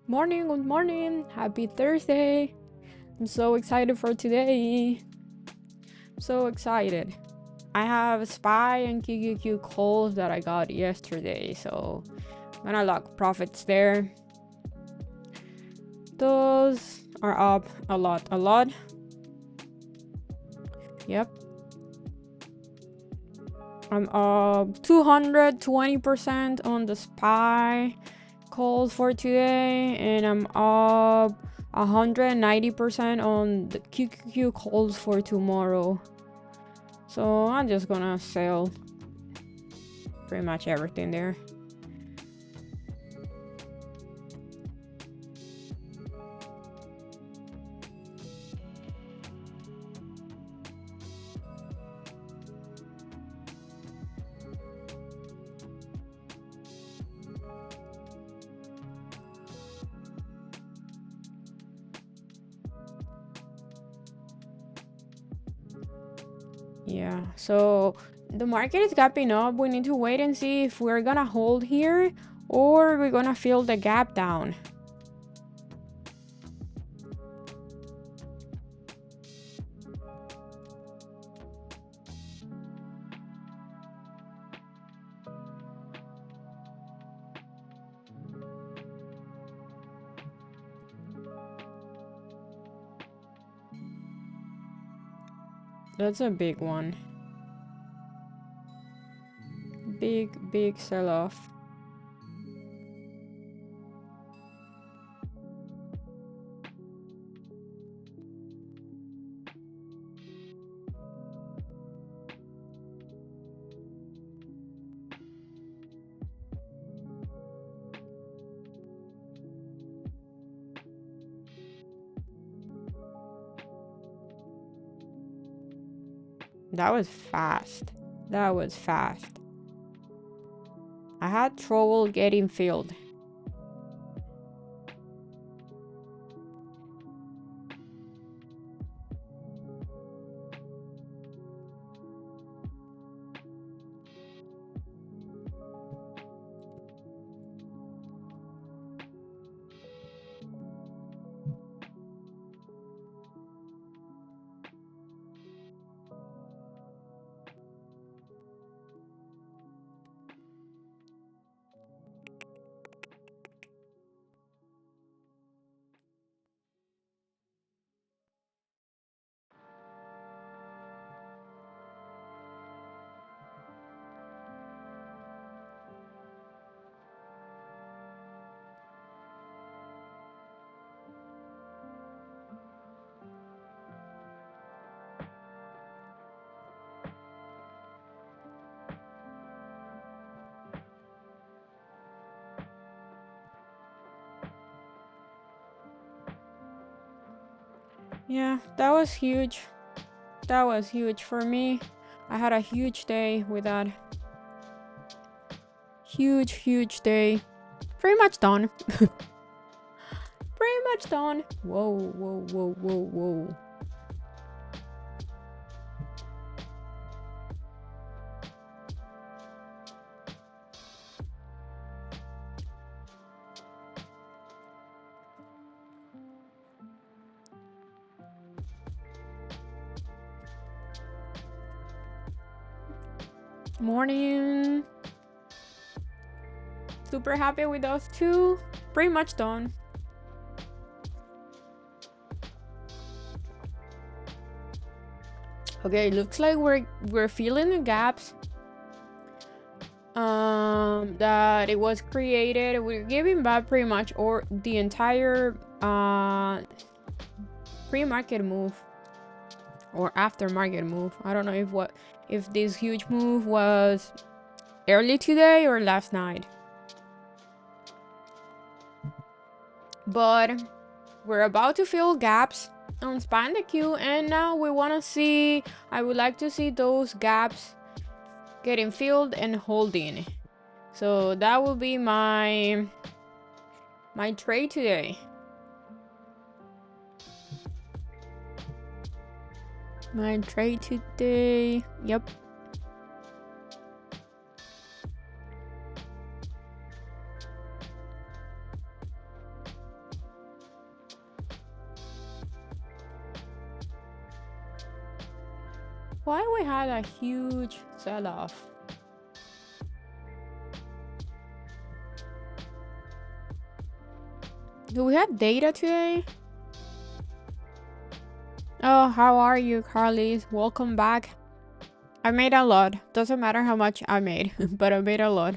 Morning, good morning. Happy Thursday. I'm so excited for today. So excited. I have SPY and QQQ calls that I got yesterday, so I'm gonna lock profits there. Those are up a lot. Yep. I'm up 220% on the SPY calls for today, and I'm up 190% on the QQQ calls for tomorrow. So I'm just gonna sell pretty much everything there. Yeah, so the market is gapping up. We need to wait and see if we're gonna hold here or we're gonna fill the gap down. That's a big one. Big sell-off. That was fast. That was fast. I had trouble getting filled. Yeah, that was huge. That was huge for me. I had a huge day with that. Huge day. Pretty much done. Pretty much done. Whoa. Morning. Super happy with those two. Pretty much done. Okay, looks like we're filling the gaps that it was created. We're giving back pretty much or the entire pre-market move or after-market move. I don't know if this huge move was early today or last night. But we're about to fill gaps on SPY and the Q, and now we want to see, I would like to see those gaps getting filled and holding. So that will be my trade today. My trade today. Yep. Why we had a huge sell-off? Do we have data today? Oh, how are you, Carly? Welcome back. I made a lot. Doesn't matter how much I made, but I made a lot.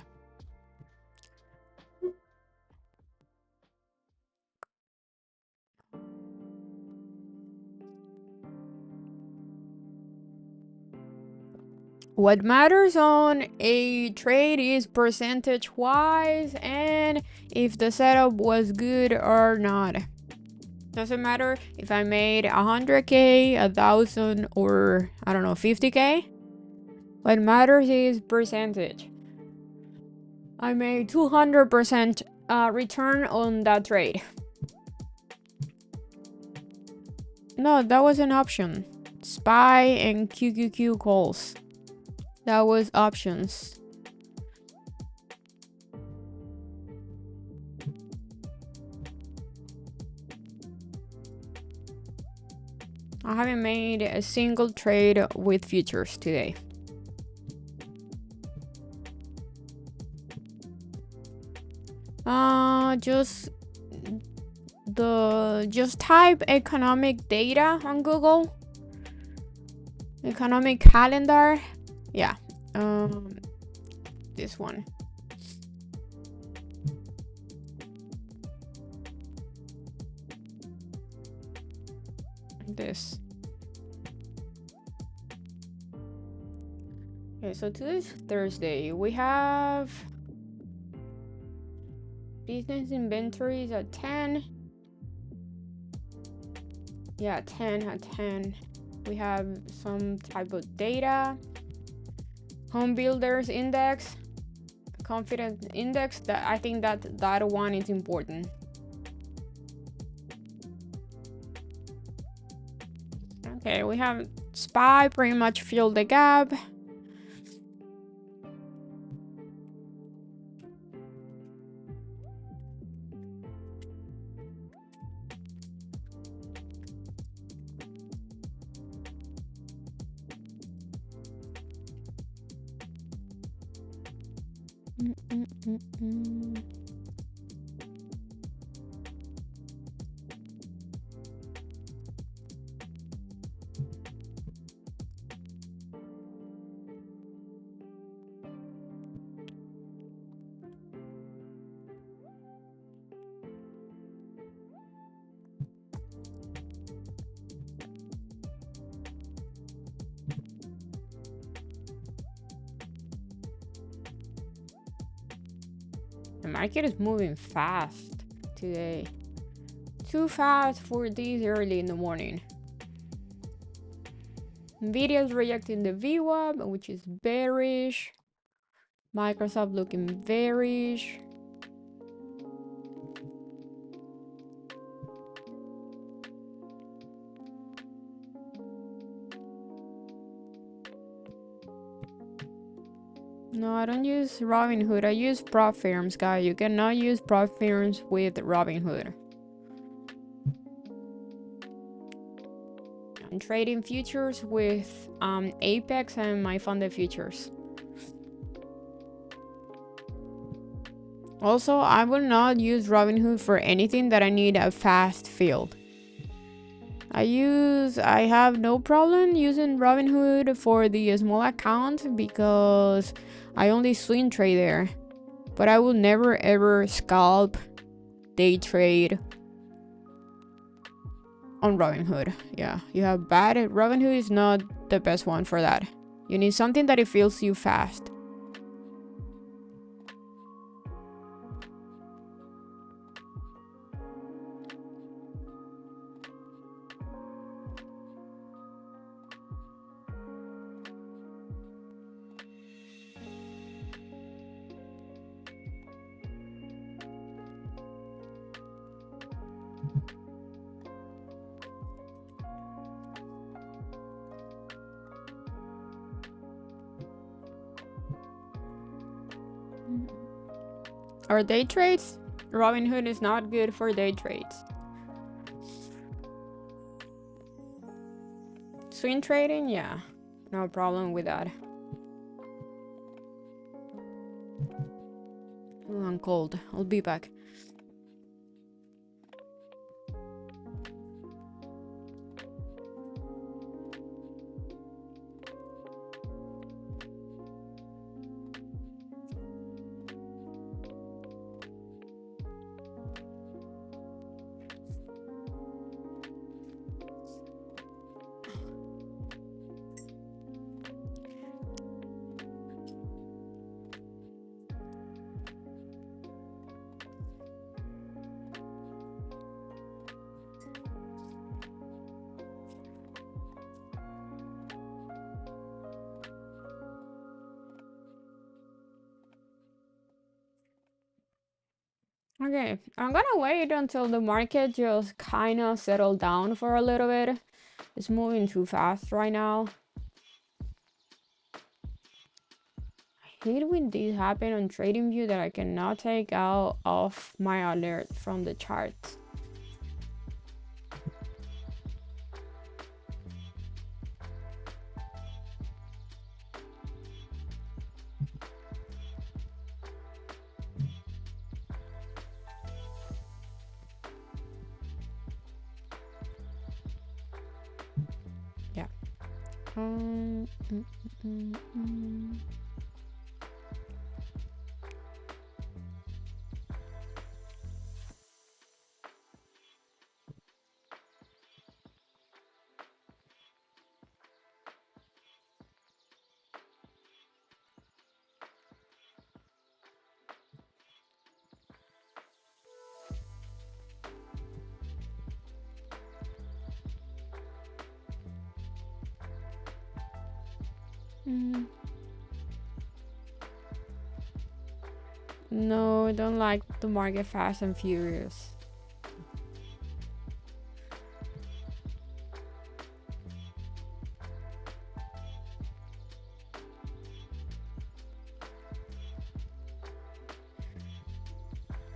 What matters on a trade is percentage wise and if the setup was good or not. Doesn't matter if I made 100k, 1,000, or I don't know, 50k. What matters is percentage. I made 200% return on that trade. No, that was an option. SPY and QQQ calls. That was options. I haven't made a single trade with futures today. Just type economic data on Google. Economic calendar. Yeah. This one. This. Okay, so today's Thursday. We have business inventories at 10. Yeah, 10 at 10. We have some type of data. Home builders index, confidence index. That I think that one is important. Okay, we have SPY pretty much filled the gap. The market is moving fast today. Too fast for this early in the morning. Nvidia is rejecting the VWAP, which is bearish. Microsoft looking bearish. No, I don't use Robinhood. I use prop firms, guys. You cannot use prop firms with Robinhood. I'm trading futures with APEX and my funded futures. Also, I will not use Robinhood for anything that I need a fast field. I have no problem using Robinhood for the small account because I only swing trade there. But I will never ever scalp, day trade on Robinhood. Yeah, you have bad. Robinhood is not the best one for that. You need something that it fills you fast. Or day trades? Robinhood is not good for day trades. Swing trading, yeah. No problem with that. Oh, I'm cold. I'll be back. Okay, I'm gonna wait until the market just kind of settle down for a little bit. It's moving too fast right now. I hate when this happen on TradingView that I cannot take out off my alert from the charts. Yeah. Mm, mm, mm, mm. Mm. No, I don't like the market fast and furious.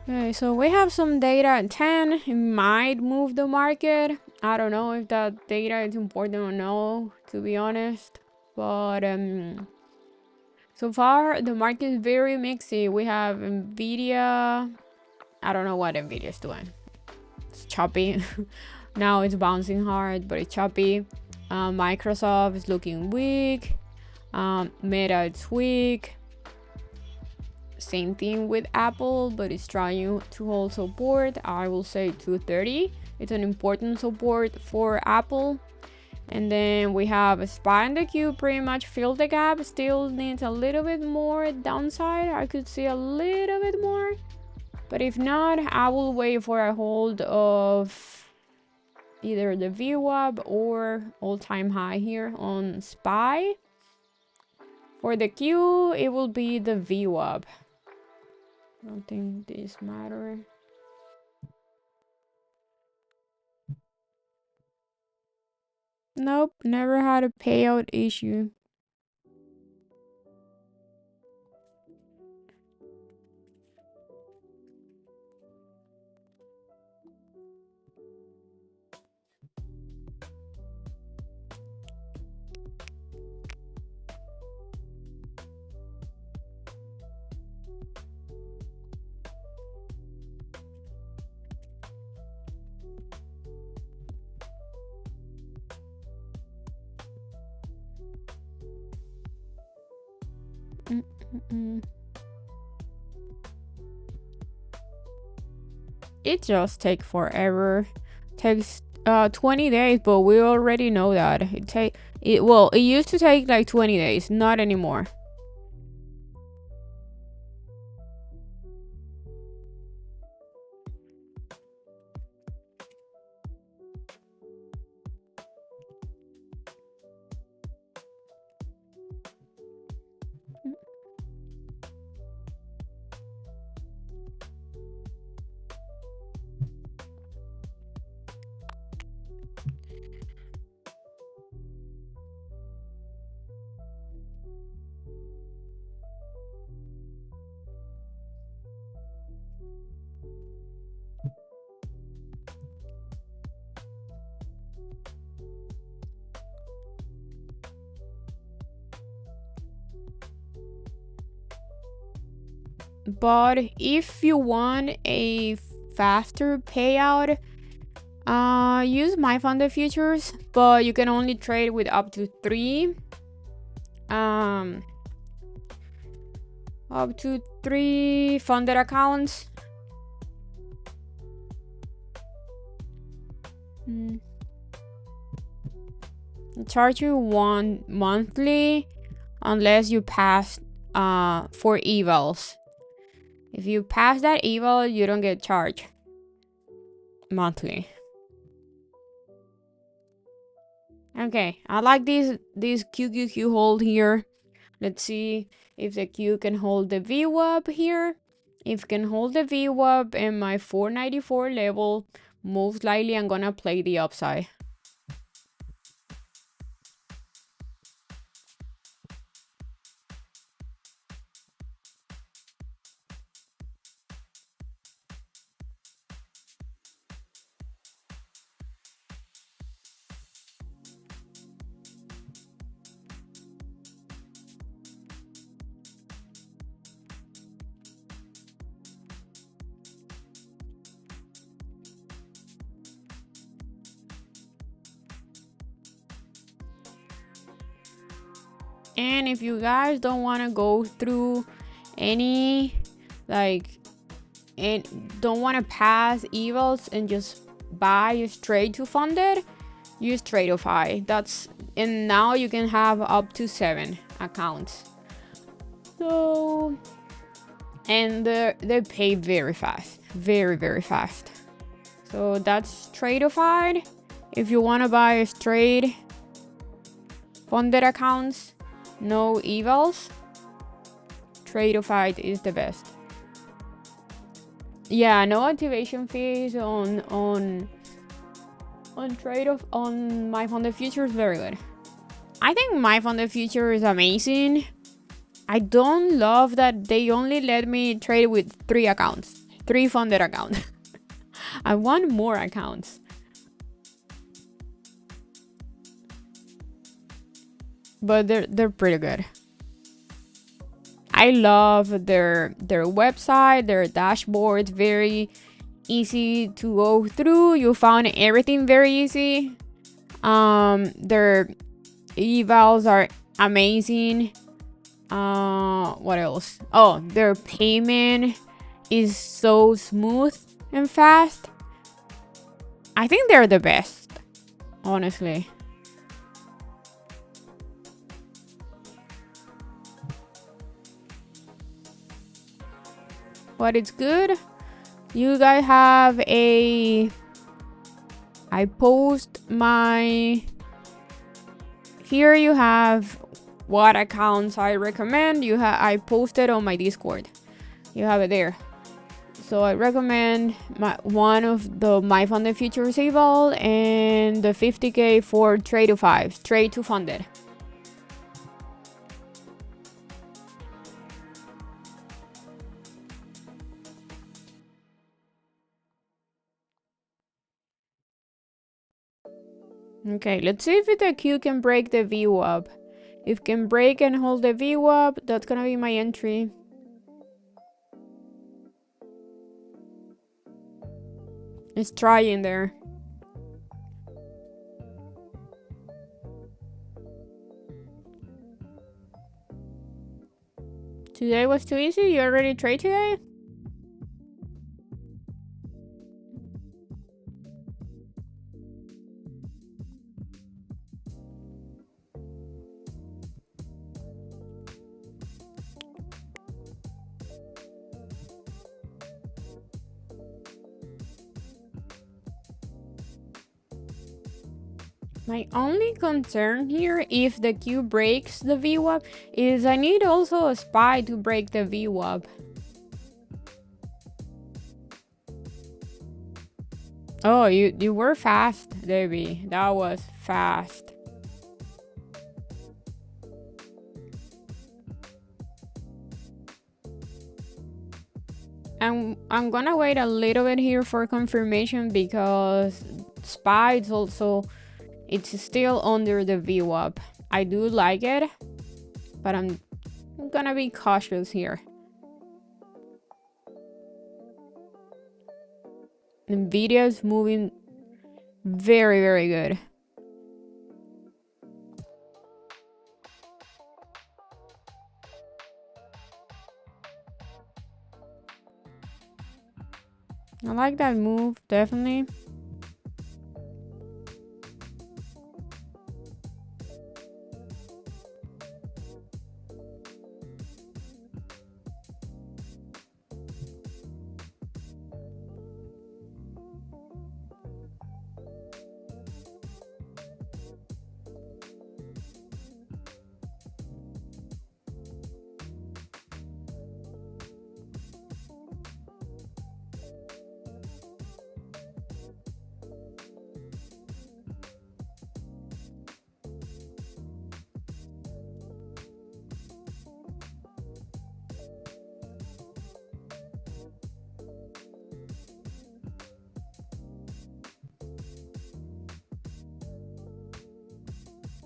Okay, so we have some data at 10. It might move the market. I don't know if that data is important or no, to be honest. But so far the market is very mixy. We have Nvidia. I don't know what Nvidia is doing. It's choppy. Now it's bouncing hard, but it's choppy. Microsoft is looking weak. Meta is weak. Same thing with Apple, but it's trying to hold support. I will say 230. It's an important support for Apple. And then we have SPY and the Q pretty much filled the gap. Still needs a little bit more downside. I could see a little bit more. But if not, I will wait for a hold of either the VWAP or all-time high here on SPY. For the Q, it will be the VWAP. I don't think this matter. Nope, never had a payout issue. It just takes forever. Takes 20 days, but we already know that it used to take like 20 days, not anymore. But if you want a faster payout, use my funded futures, but you can only trade with up to three funded accounts. Charge you one monthly unless you pass 4 evals. If you pass that eval, you don't get charged monthly. Okay, I like this QQQ hold here. Let's see if the Q can hold the VWAP here. If it can hold the VWAP and my 494 level, most likely I'm gonna play the upside. And if you guys don't want to go through any and don't want to pass evals and just buy straight to funded, use Tradeify. And now you can have up to 7 accounts. So, and they pay very fast, very fast. So that's Tradeify. If you want to buy straight funded accounts, no evals, Tradeify is the best. Yeah, no activation fees on my funded future is very good. I think my funded future is amazing. I don't love that they only let me trade with 3 accounts, 3 funded accounts. I want more accounts. But they're pretty good. I love their website, their dashboard, very easy to go through. You found everything very easy. Their evals are amazing. What else? Oh, their payment is so smooth and fast. I think they're the best, honestly. But it's good. You guys have I post my, here you have what accounts I recommend. I posted on my Discord. You have it there. So I recommend one of the my funded futures eval and the 50k for Tradeify, straight to funded. Okay, let's see if the Q can break the VWAP. If it can break and hold the VWAP, that's gonna be my entry. It's trying there. Today was too easy? You already trade today? My only concern here, if the Q breaks the VWAP, is I need also a SPY to break the VWAP. Oh, you were fast, Debbie. That was fast. I'm gonna wait a little bit here for confirmation because SPY is also, it's still under the VWAP. I do like it, but I'm gonna be cautious here. Nvidia is moving very, very good. I like that move, definitely.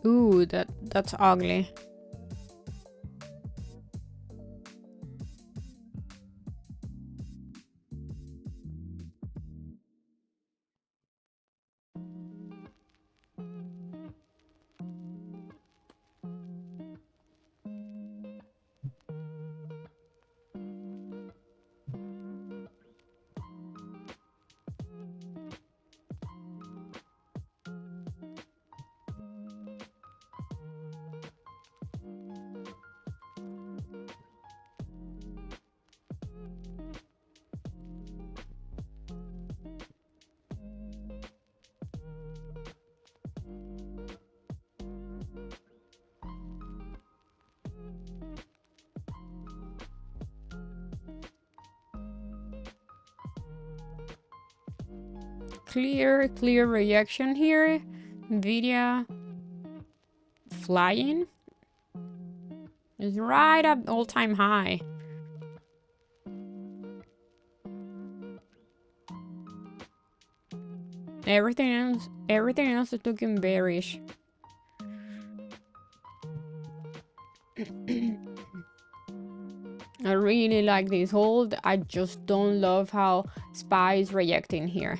Ooh, that's ugly. Clear reaction here. Nvidia flying is right at all-time high. Everything else is looking bearish. I really like this hold. I just don't love how SPY is reacting here.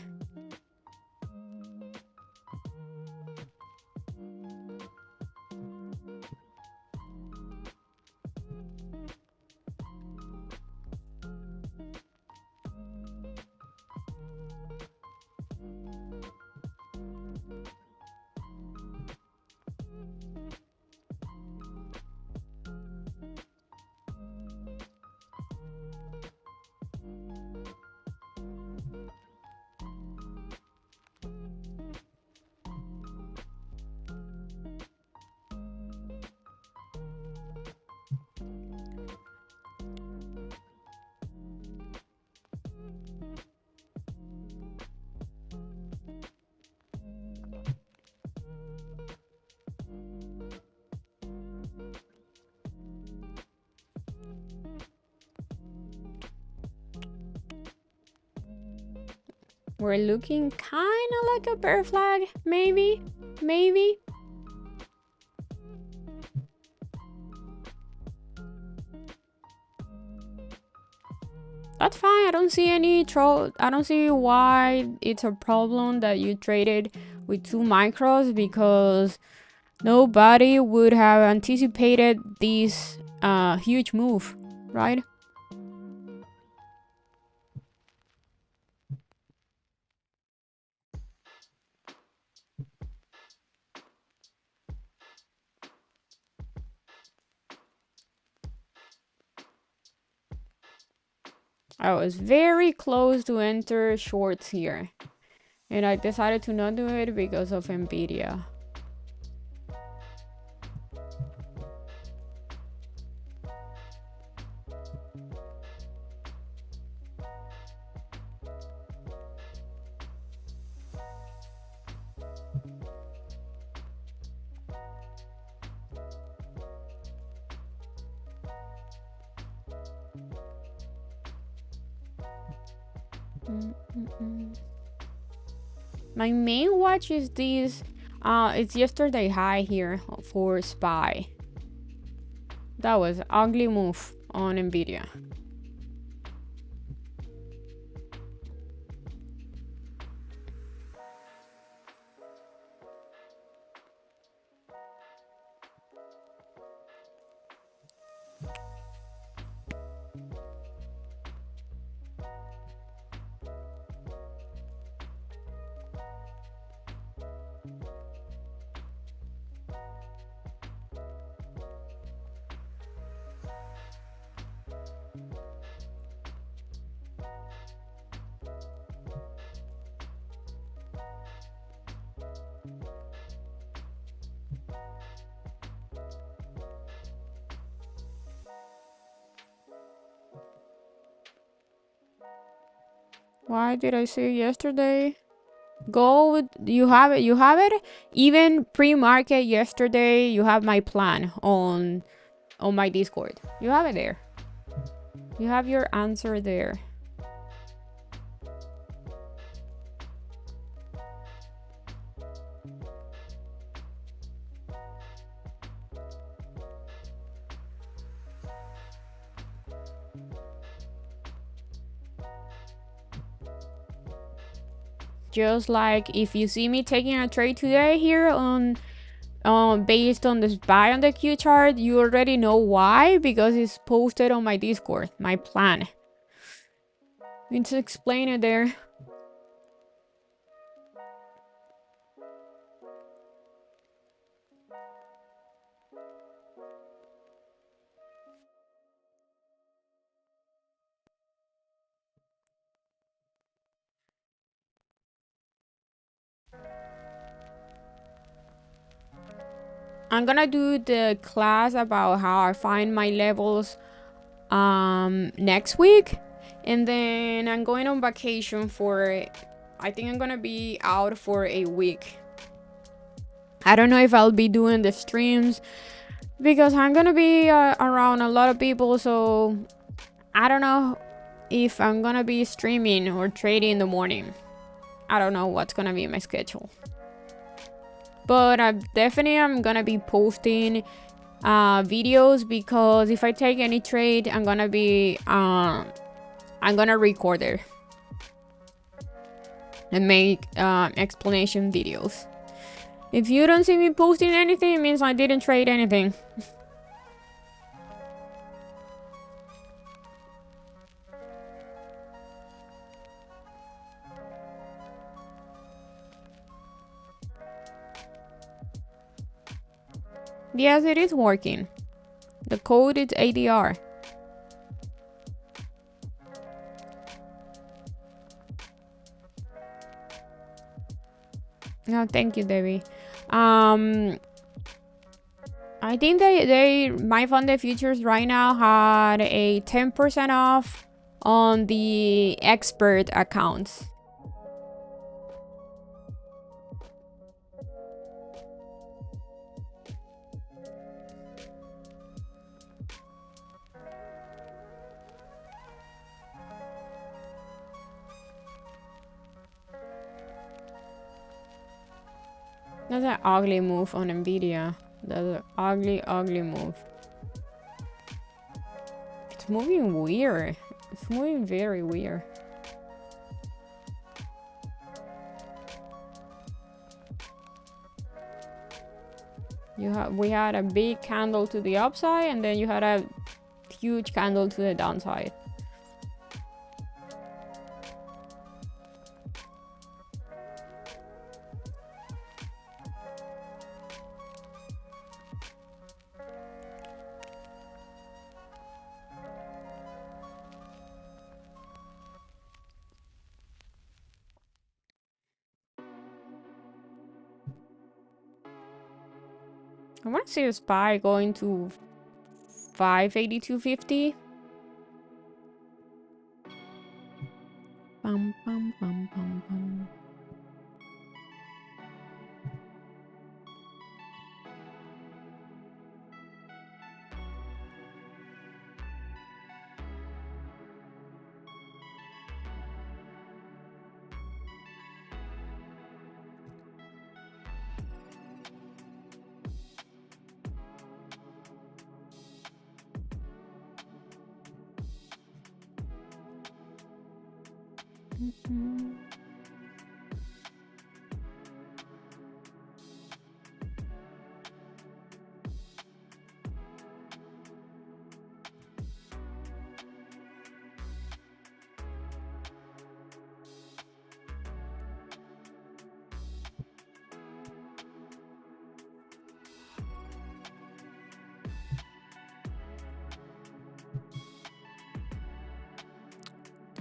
We're looking kind of like a bear flag, maybe. That's fine. I don't see any I don't see why it's a problem that you traded with 2 micros, because nobody would have anticipated this huge move, right? I was very close to enter shorts here, and I decided to not do it because of Nvidia. My main watch is this. It's yesterday high here for SPY. That was an ugly move on Nvidia. Why did I say yesterday? Go with, you have it, you have it. Even pre-market yesterday, you have my plan on my Discord. You have it there. You have your answer there. Just like if you see me taking a trade today here on based on the SPY on the Q chart, you already know why, because it's posted on my Discord, my plan. It's explain it there. I'm gonna do the class about how I find my levels next week, and then I'm going on vacation for, I think I'm gonna be out for a week. I don't know if I'll be doing the streams because I'm gonna be around a lot of people, so I don't know if I'm gonna be streaming or trading in the morning. I don't know what's gonna be my schedule, but I definitely am gonna be posting videos, because if I take any trade, I'm gonna record it and make explanation videos. If you don't see me posting anything, it means I didn't trade anything. Yes, it is working. The code is ADR. No, thank you, Debbie. I think my funded futures right now had a 10% off on the expert accounts. That's an ugly move on Nvidia. That's an ugly move. It's moving weird. It's moving very weird. We had a big candle to the upside, and then you had a huge candle to the downside. I want to see a SPY going to 582.50. Bum, bum, bum, bum, bum. Mm-hmm.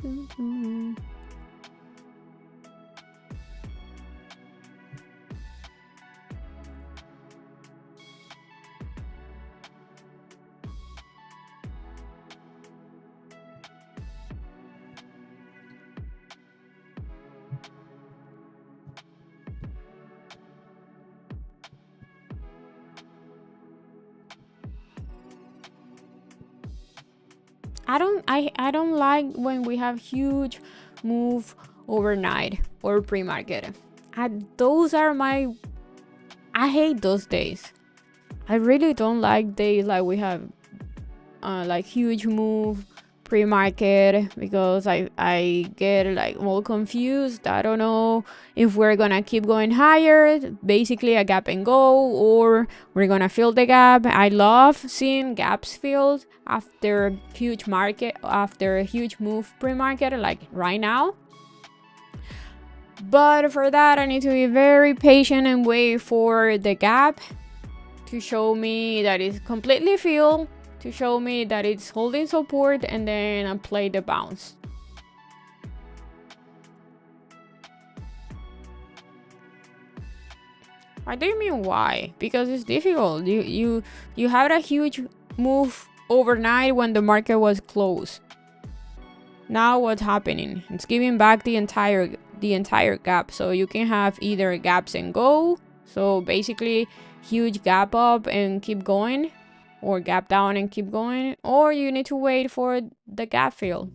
Mm-hmm. I don't like when we have huge move overnight or pre-market. Those are my, I hate those days. I really don't like days like we have like huge move pre-market, because I get like all confused. I don't know if we're gonna keep going higher, basically a gap and go, or we're gonna fill the gap. I love seeing gaps filled after huge market, after a huge move pre-market, like right now. But for that, I need to be very patient and wait for the gap to show me that it's completely filled, to show me that it's holding support, and then I play the bounce. What do you mean why? Because it's difficult. You had a huge move overnight when the market was closed. Now what's happening? It's giving back the entire gap. So you can have either gaps and go. So basically huge gap up and keep going, or gap down and keep going, or you need to wait for the gap fill.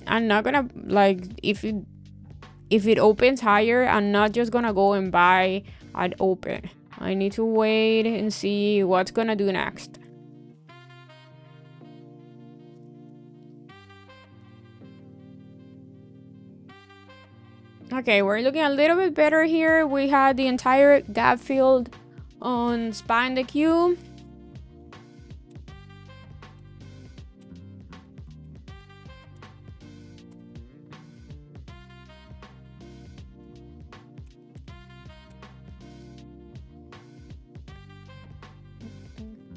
I'm not gonna, like, if it opens higher, I'm not just gonna go and buy at open. I need to wait and see what's gonna do next. Okay, we're looking a little bit better here. We had the entire gap filled on SPY in the queue.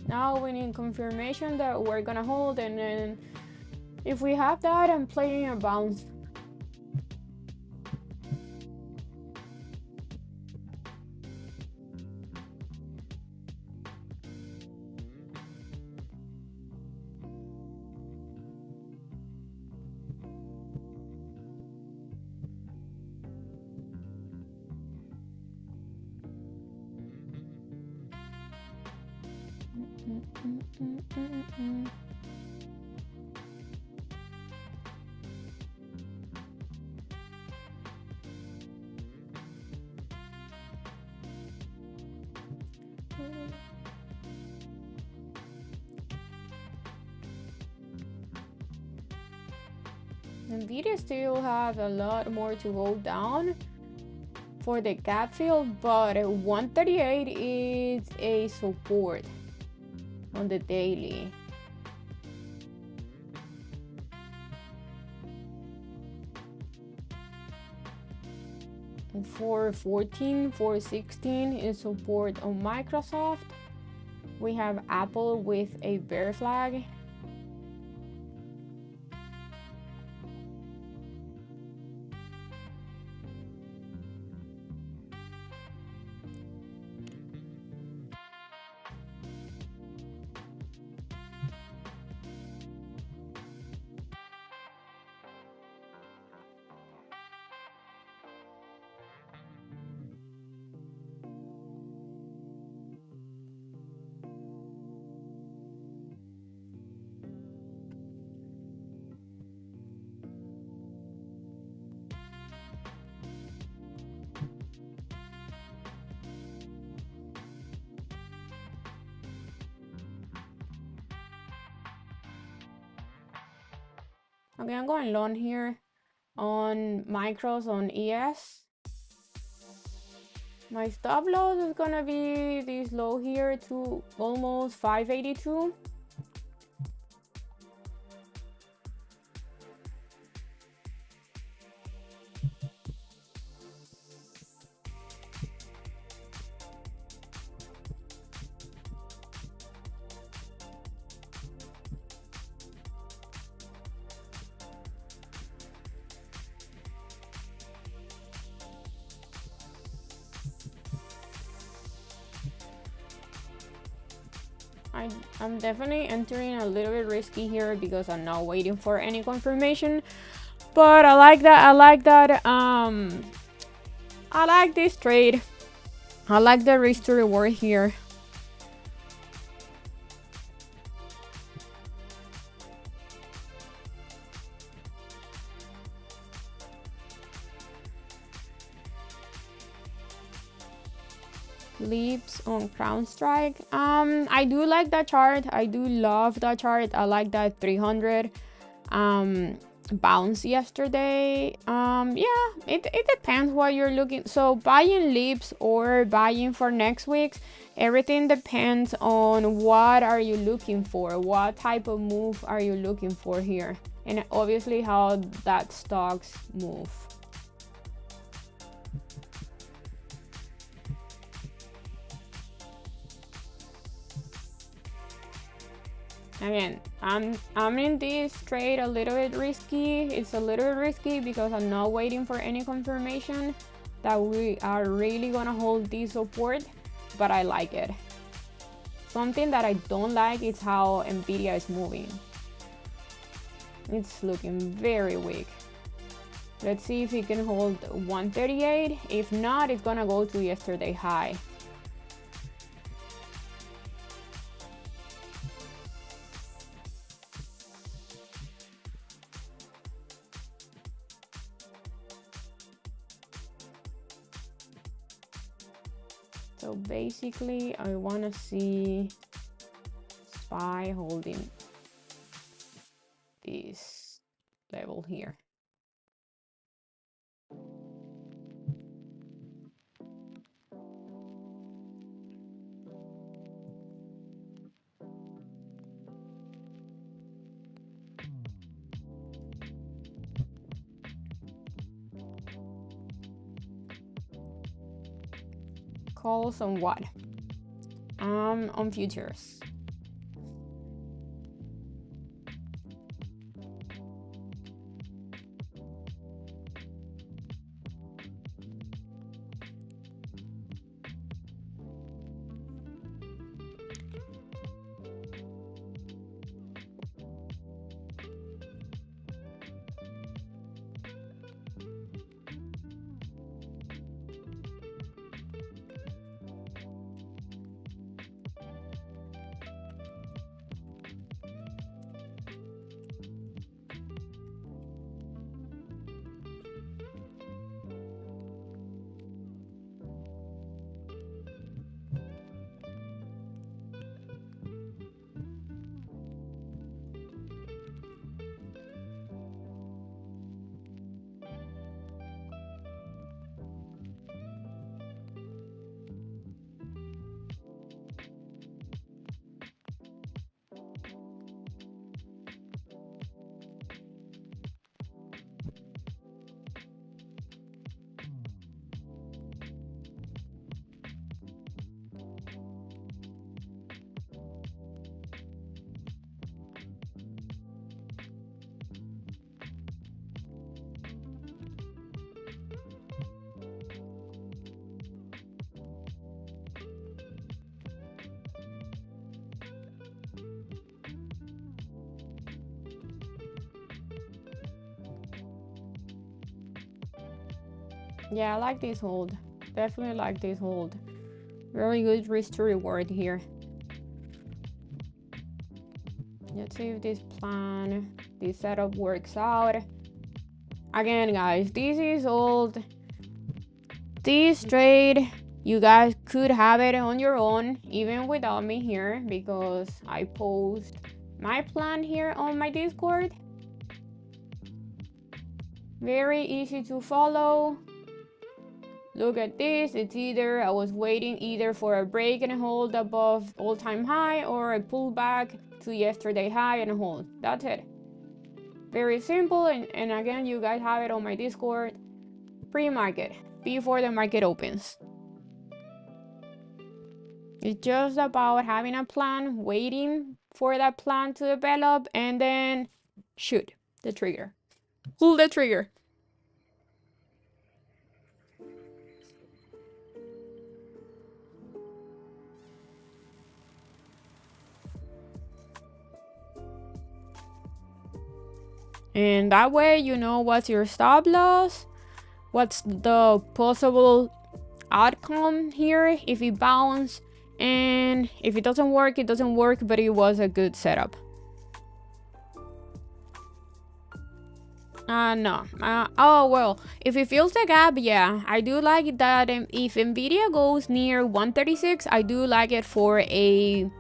Now we need confirmation that we're gonna hold, and then if we have that, I'm playing a bounce. Nvidia still have a lot more to go down for the gap fill, but 138 is a support on the daily. And 414, 416 is support on Microsoft. We have Apple with a bear flag. Okay, I'm going long here on micros on ES. My stop loss is gonna be this low here to almost 582. I'm definitely entering a little bit risky here because I'm not waiting for any confirmation, but I like that. I like this trade. I like the risk to reward here. Leaps on Crown Strike. I do like that chart. I do love that chart. I like that 300 bounce yesterday. Yeah, it depends what you're looking. So buying leaps or buying for next week, everything depends on what are you looking for, what type of move are you looking for here, and obviously how that stocks move. Again, I'm in this trade a little bit risky. It's a little bit risky because I'm not waiting for any confirmation that we are really gonna hold this support, but I like it. Something that I don't like is how Nvidia is moving. It's looking very weak. Let's see if it can hold 138. If not, it's gonna go to yesterday high. So basically, I want to see SPY holding this level here. Calls on what? On futures. Yeah, I like this hold. Definitely like this hold. Very good risk to reward here. Let's see if this plan, this setup works out. Again, guys, this is old. This trade, you guys could have it on your own, even without me here, because I post my plan here on my Discord. Very easy to follow. Look at this. It's either I was waiting either for a break and a hold above all-time high, or a pullback to yesterday high and a hold. That's it. Very simple. And again, you guys have it on my Discord. Pre-market, before the market opens. It's just about having a plan, waiting for that plan to develop, and then shoot the trigger. Pull the trigger. And that way you know what's your stop loss, what's the possible outcome here if it bounces, and if it doesn't work, it doesn't work, but it was a good setup. No. Oh, well, if it fills the gap, yeah. I do like that. If Nvidia goes near 136, I do like it for a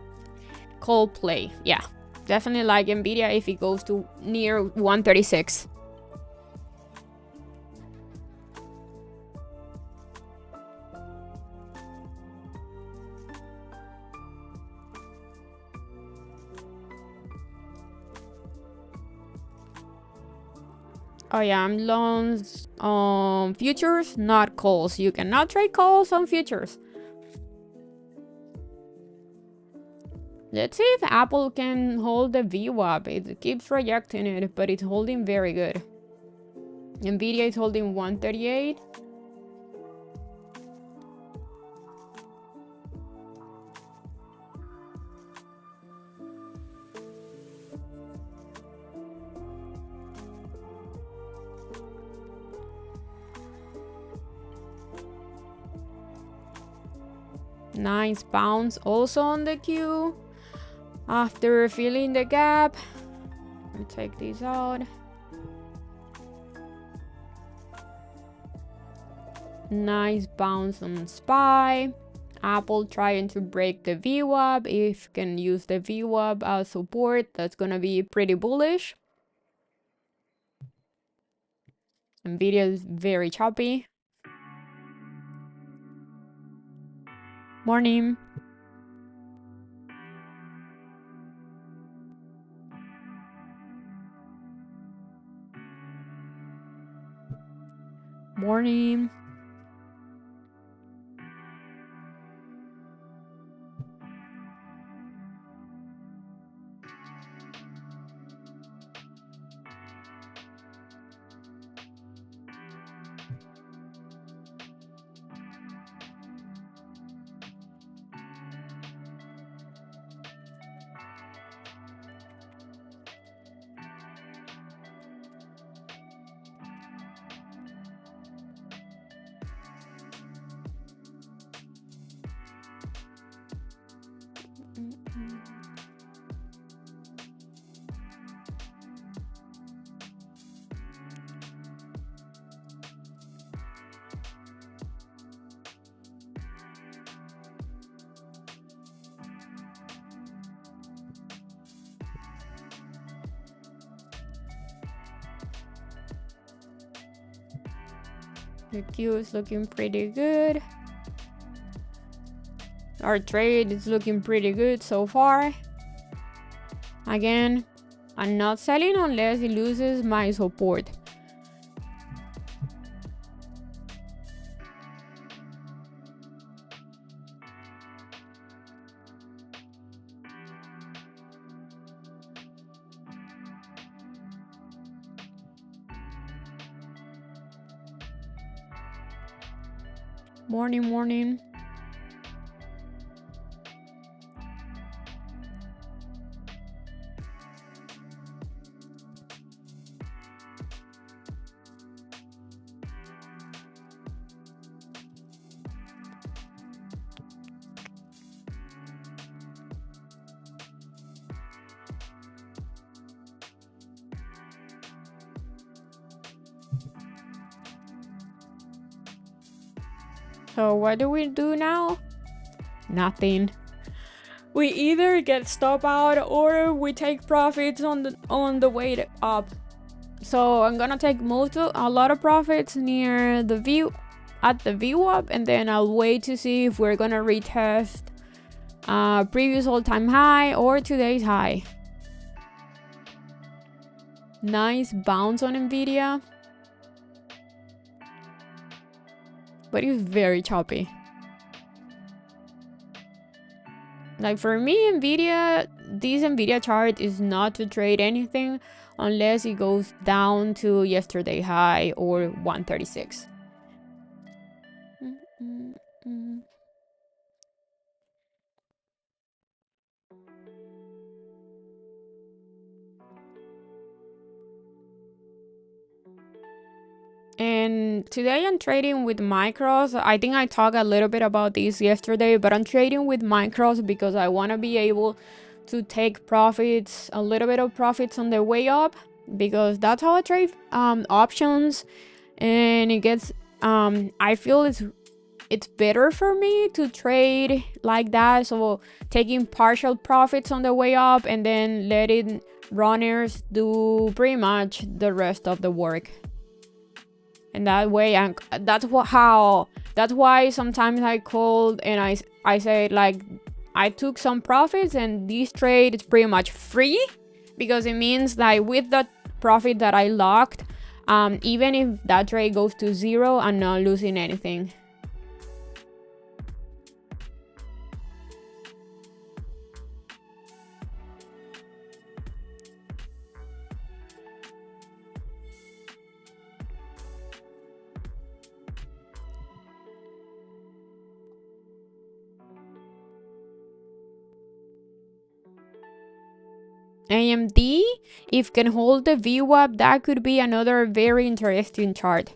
call play. Yeah. Definitely like Nvidia if it goes to near 136. Oh yeah, I'm longs on futures, not calls. You cannot trade calls on futures. Let's see if Apple can hold the VWAP. It keeps rejecting it, but it's holding very good. Nvidia is holding 138. Nice bounce also on the queue. After filling the gap, let me take these out. Nice bounce on SPY. Apple trying to break the VWAP. If can use the VWAP as support, that's gonna be pretty bullish. Nvidia is very choppy. Morning. Morning. The queue is looking pretty good. Our trade is looking pretty good so far. Again, I'm not selling unless it loses my support. Morning. So what do we do now? Nothing. We either get stop out or we take profits on the way up. So I'm gonna take a lot of profits near the at the VWAP, and then I'll wait to see if we're gonna retest previous all-time high or today's high. Nice bounce on Nvidia, but it's very choppy. Like for me, this Nvidia chart is not to trade anything unless it goes down to yesterday high or 136. And today I'm trading with micros. I think I talked a little bit about this yesterday, but I'm trading with micros because I want to be able to take profits, a little bit of profits on the way up. because that's how I trade options, and it gets I feel it's better for me to trade like that. So taking partial profits on the way up and then letting runners do pretty much the rest of the work. And that way, that's why sometimes I called and I say like I took some profits and this trade is pretty much free, because it means that with the profit that I locked, even if that trade goes to zero, I'm not losing anything. AMD, if can hold the VWAP, that could be another very interesting chart.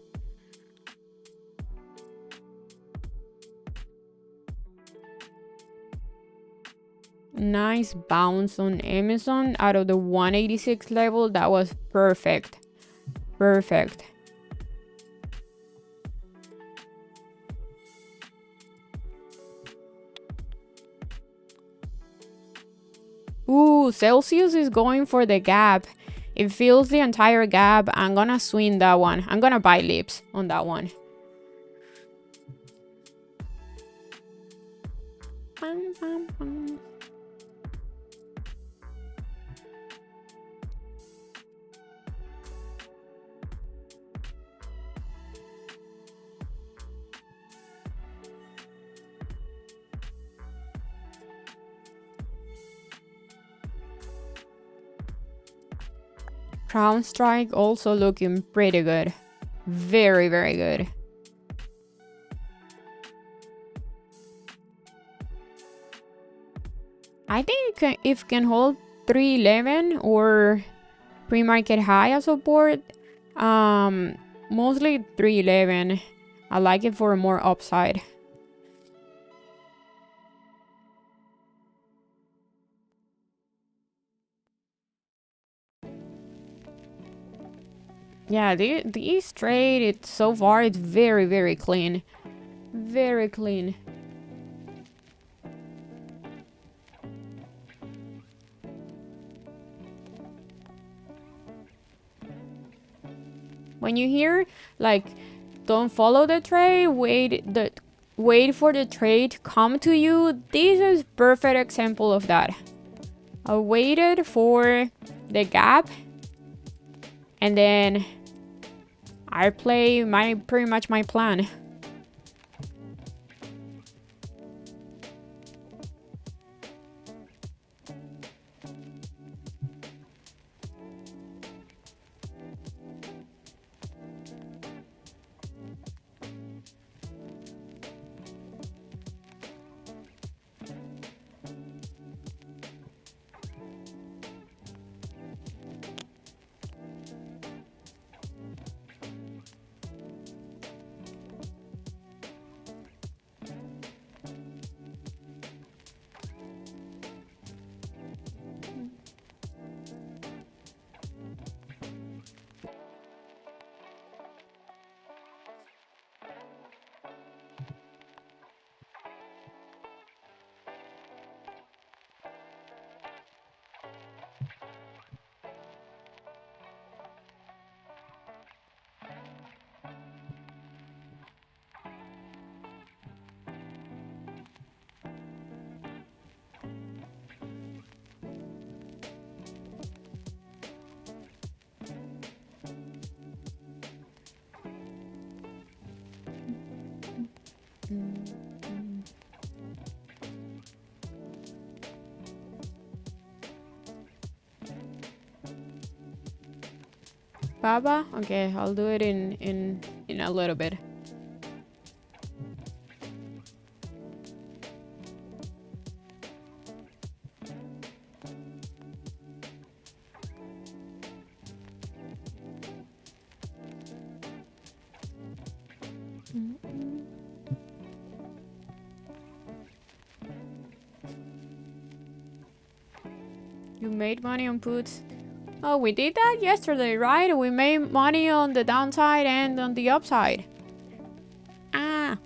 Nice bounce on Amazon out of the 186 level. That was perfect. Perfect. Ooh, Celsius is going for the gap. It fills the entire gap. I'm gonna swing that one. I'm gonna buy lips on that one. Bum, bum, bum. Crown Strike also looking pretty good. Very, very good. I think if can hold 311 or pre-market high as support, mostly 311. I like it for more upside. Yeah, these trade, it's so far it's very, very clean. Very clean. When you hear like don't follow the trade, wait for the trade to come to you, this is perfect example of that. I waited for the gap and then I play pretty much my plan. Baba? Okay, I'll do it in a little bit. You made money on puts? Oh, we did that yesterday, right? We made money on the downside and on the upside. Ah.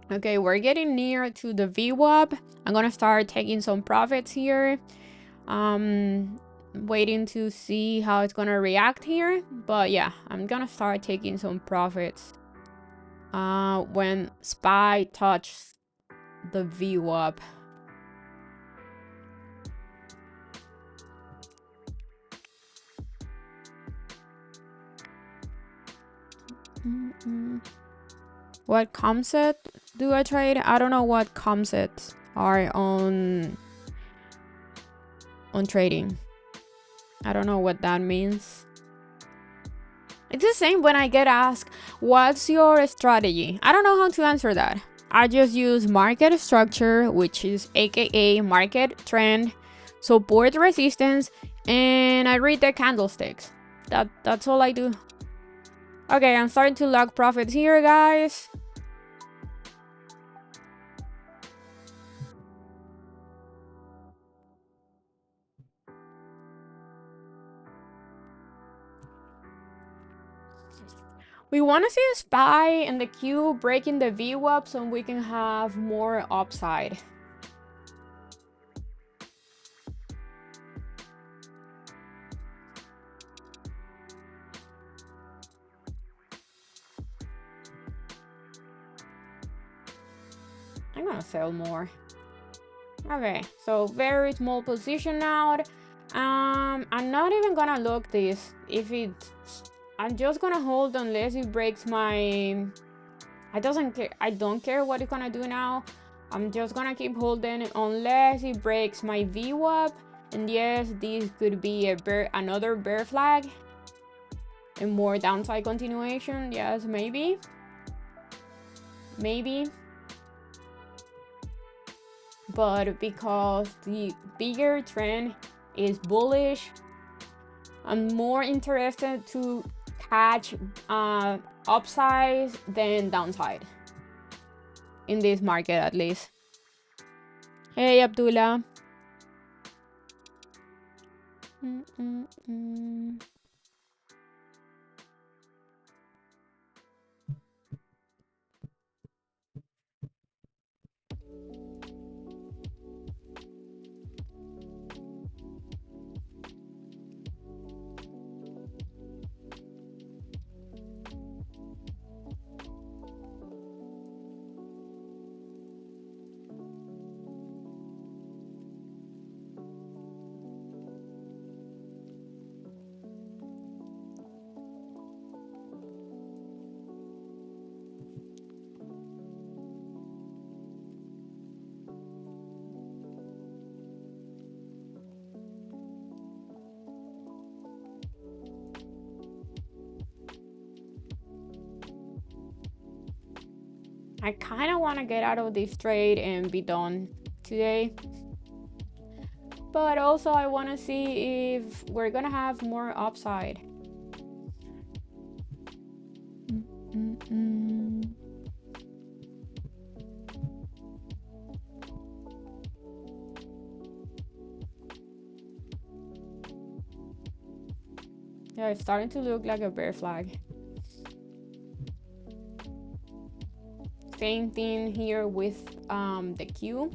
Okay, we're getting near to the VWAP. I'm gonna start taking some profits here. Waiting to see how it's gonna react here. But yeah, I'm gonna start taking some profits when SPY touches the VWAP. What concept do I trade? I don't know what concepts are on trading. I don't know what that means. It's the same when I get asked, what's your strategy? I don't know how to answer that. I just use market structure, which is AKA market trend, support resistance, and I read the candlesticks. That's all I do. Okay, I'm starting to log profits here, guys. We want to see a SPY and the Q breaking the VWAP so we can have more upside. I'm gonna sell more. Okay, so very small position out. I'm not even gonna look this. If it's, I'm just gonna hold unless it breaks my. I don't care what it's gonna do now. I'm just gonna keep holding unless it breaks my VWAP. And yes, this could be another bear flag and more downside continuation. Yes, maybe. But because the bigger trend is bullish, I'm more interested to catch upside than downside in this market, at least. Hey, Abdullah. I kind of want to get out of this trade and be done today. But also I want to see if we're going to have more upside. Yeah, it's starting to look like a bear flag. Same thing here with the Q.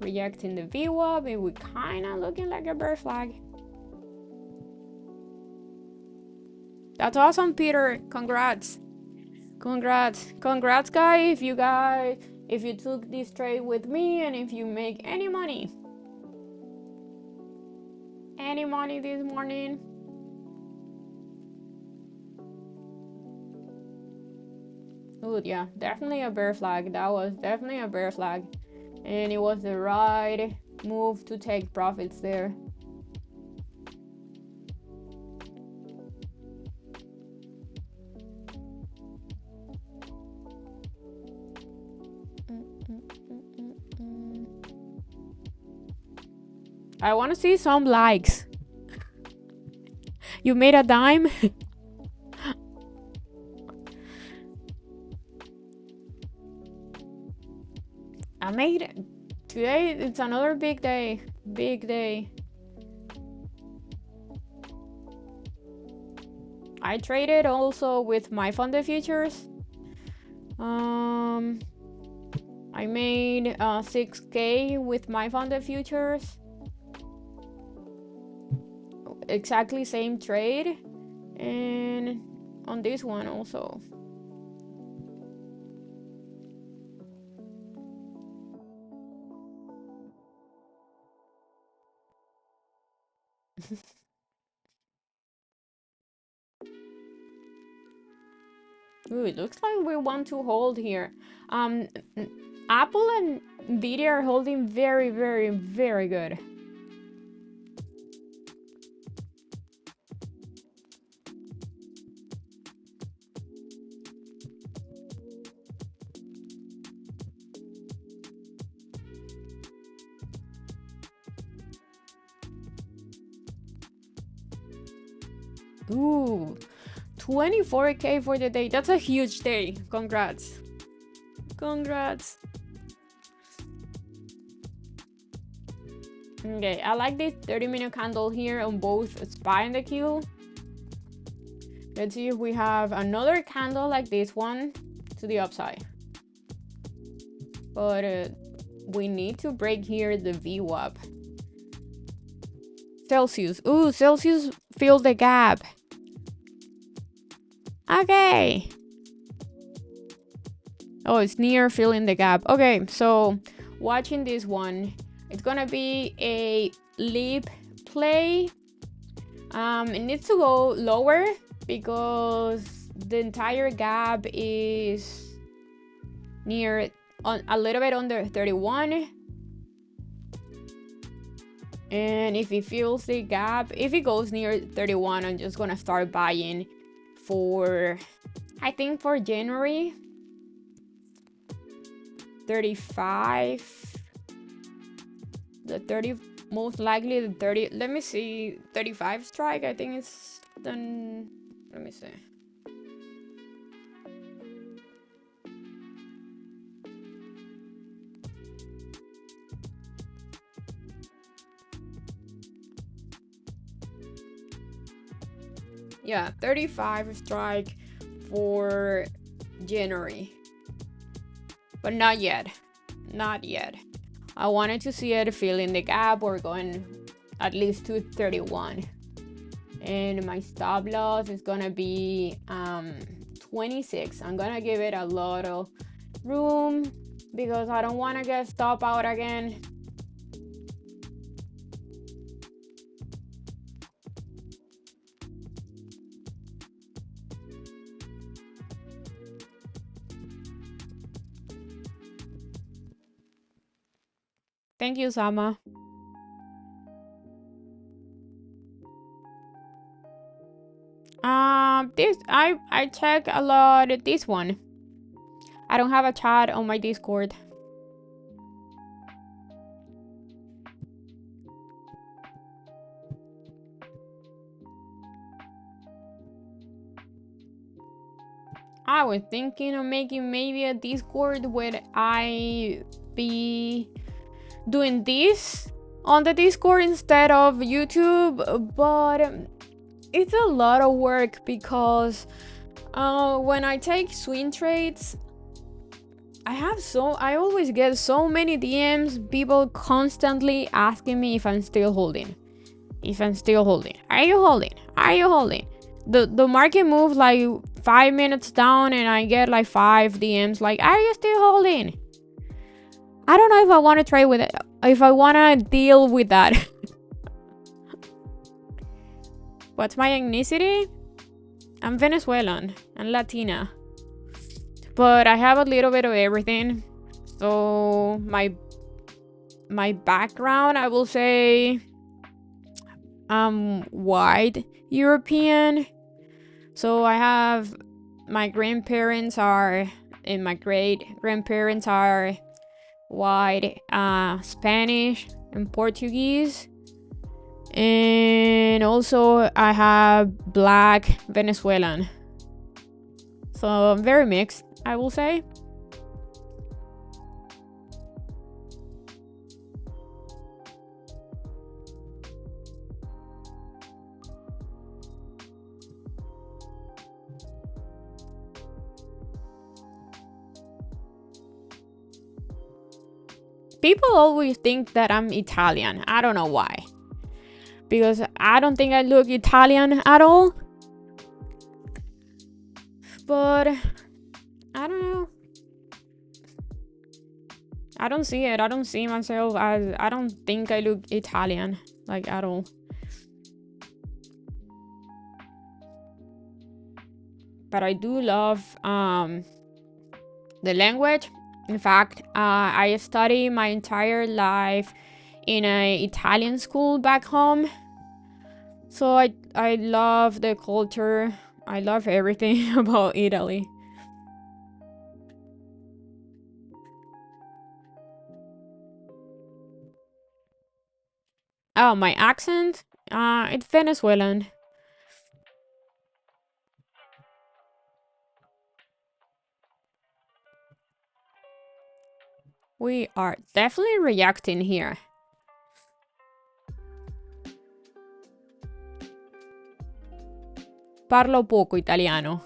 Rejecting the VWAP, and we're kind of looking like a bear flag. That's awesome, Peter. Congrats. Congrats, guys. If you took this trade with me and if you make any money this morning. Oh yeah, definitely a bear flag. That was definitely a bear flag. And it was the right move to take profits there. I want to see some likes. You made a dime? I made it. Today, it's another big day. Big day. I traded also with my funded futures. I made 6K with my funded futures. Exactly same trade. And on this one also. Ooh, it looks like we want to hold here. Apple and Nvidia are holding very, very, very good. Ooh, 24K for the day. That's a huge day. Congrats. Congrats. Okay, I like this 30-minute candle here on both SPY and the Q. Let's see if we have another candle like this one to the upside. But we need to break here the VWAP. Celsius. Ooh, Celsius fills the gap. Okay. Oh, it's near filling the gap. Okay, so watching this one, it's gonna be a leap play. It needs to go lower because the entire gap is near a little bit under 31. And if it fills the gap, if it goes near 31, I'm just gonna start buying for, I think for January 35, the 30, most likely the 30, let me see, 35 strike, I think it's done. Let me see. Yeah, 35 strike for January. But not yet. Not yet. I wanted to see it fill in the gap or going at least to 31. And my stop loss is gonna be 26. I'm gonna give it a lot of room because I don't want to get stop out again. Thank you, Sama. This I check a lot this one. I don't have a chat on my Discord. I was thinking of making maybe a Discord where I be doing this on the Discord instead of YouTube, but it's a lot of work because when I take swing trades, I always get so many DMs, people constantly asking me if I'm still holding. Are you holding? The market moves like 5 minutes down and I get like 5 DMs like, are you still holding? I don't know if I want to trade with it, if I want to deal with that. What's my ethnicity? I'm Venezuelan and Latina, but I have a little bit of everything. So my background, I will say I'm white European. So I have my grandparents are, and my great grandparents are white, Spanish and Portuguese. And also I have black Venezuelan. So very mixed, I will say. People always think that I'm Italian. I don't know why. Because I don't think I look Italian at all. But I don't know. I don't see it. I don't see myself as, I don't think I look Italian, like, at all. But I do love the language. In fact, I studied my entire life in an Italian school back home. So I love the culture. I love everything about Italy. Oh, my accent? It's Venezuelan. We are definitely reacting here. Parlo poco italiano.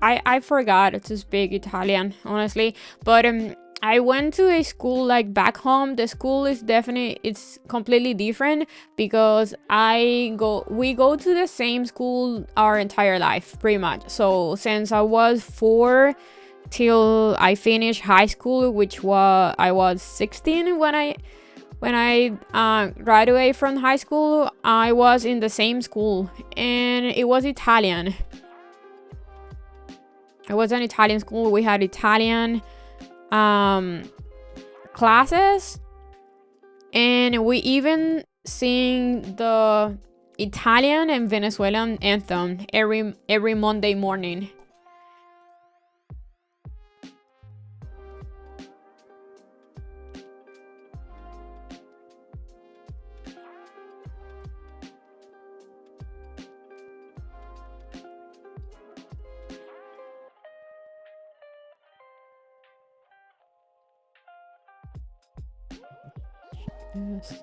I forgot to speak Italian, honestly, but I went to a school like back home. The school is definitely, it's completely different because we go to the same school our entire life, pretty much. So since I was 4 till I finished high school, which was, I was 16 when I graduated from high school, I was in the same school, and it was Italian. It was an Italian school. We had Italian classes, and we even sing the Italian and Venezuelan anthem every Monday morning. Yes.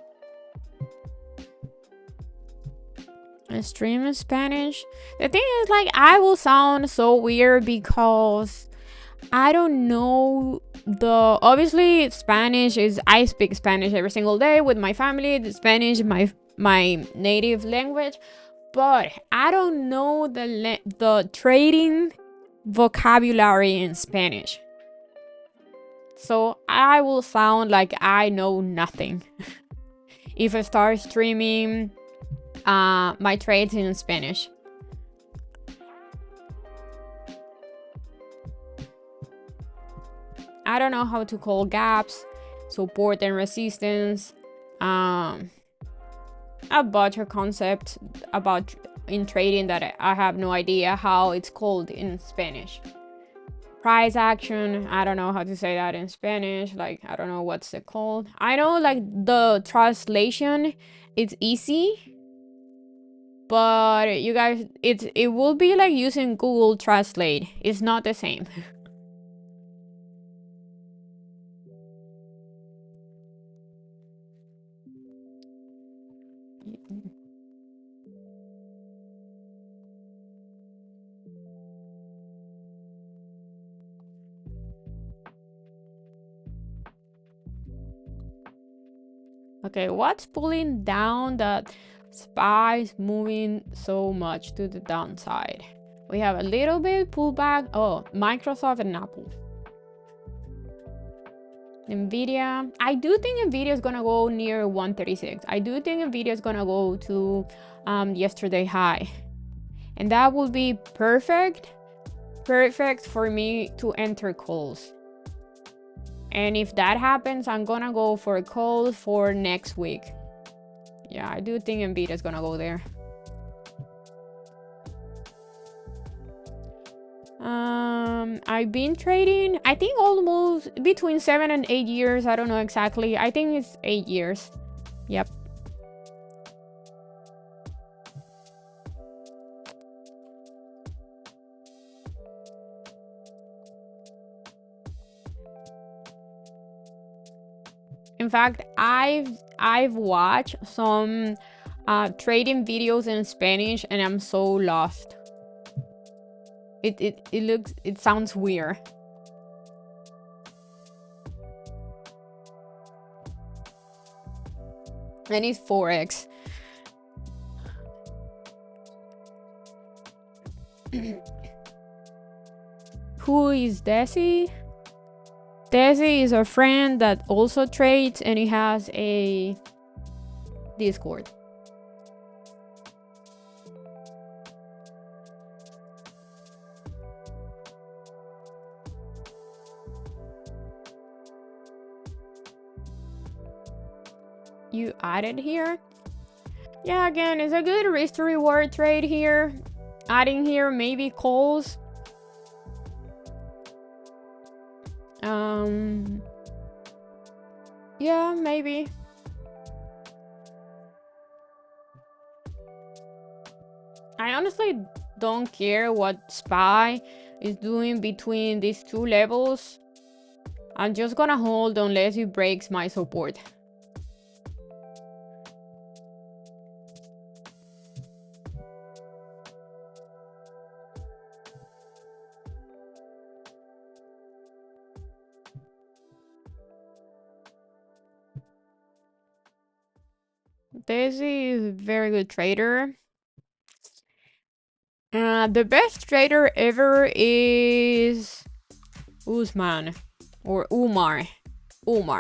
I stream in Spanish. The thing is, like, I will sound so weird because I don't know obviously Spanish is, I speak Spanish every single day with my family. The Spanish, my native language, but I don't know the trading vocabulary in Spanish. So I will sound like I know nothing if I start streaming my trades in Spanish. I don't know how to call gaps, support and resistance, a bunch of concepts about in trading that I have no idea how it's called in Spanish. Price action, I don't know how to say that in Spanish. Like, I don't know what's it called. I know, like, the translation, it's easy, but you guys, it will be like using Google Translate. It's not the same. Okay, what's pulling down that SPY's moving so much to the downside? We have a little bit pullback. Oh, Microsoft and Apple. Nvidia. I do think Nvidia is gonna go near 136. I do think Nvidia is gonna go to yesterday high, and that would be perfect for me to enter calls. And if that happens, I'm gonna go for a call for next week. Yeah, I do think Nvidia is gonna go there. I've been trading, I think almost between 7 and 8 years. I don't know exactly. I think it's 8 years. Yep. In fact, I've watched some trading videos in Spanish, and I'm so lost. It sounds weird. And it's Forex. Who is Desi? Desi is a friend that also trades, and he has a Discord. You added here? Yeah, again, it's a good risk to reward trade here. Adding here maybe calls. Yeah, maybe. I honestly don't care what SPY is doing between these two levels. I'm just gonna hold unless it breaks my support. Daisy is a very good trader. The best trader ever is Usman or Umar.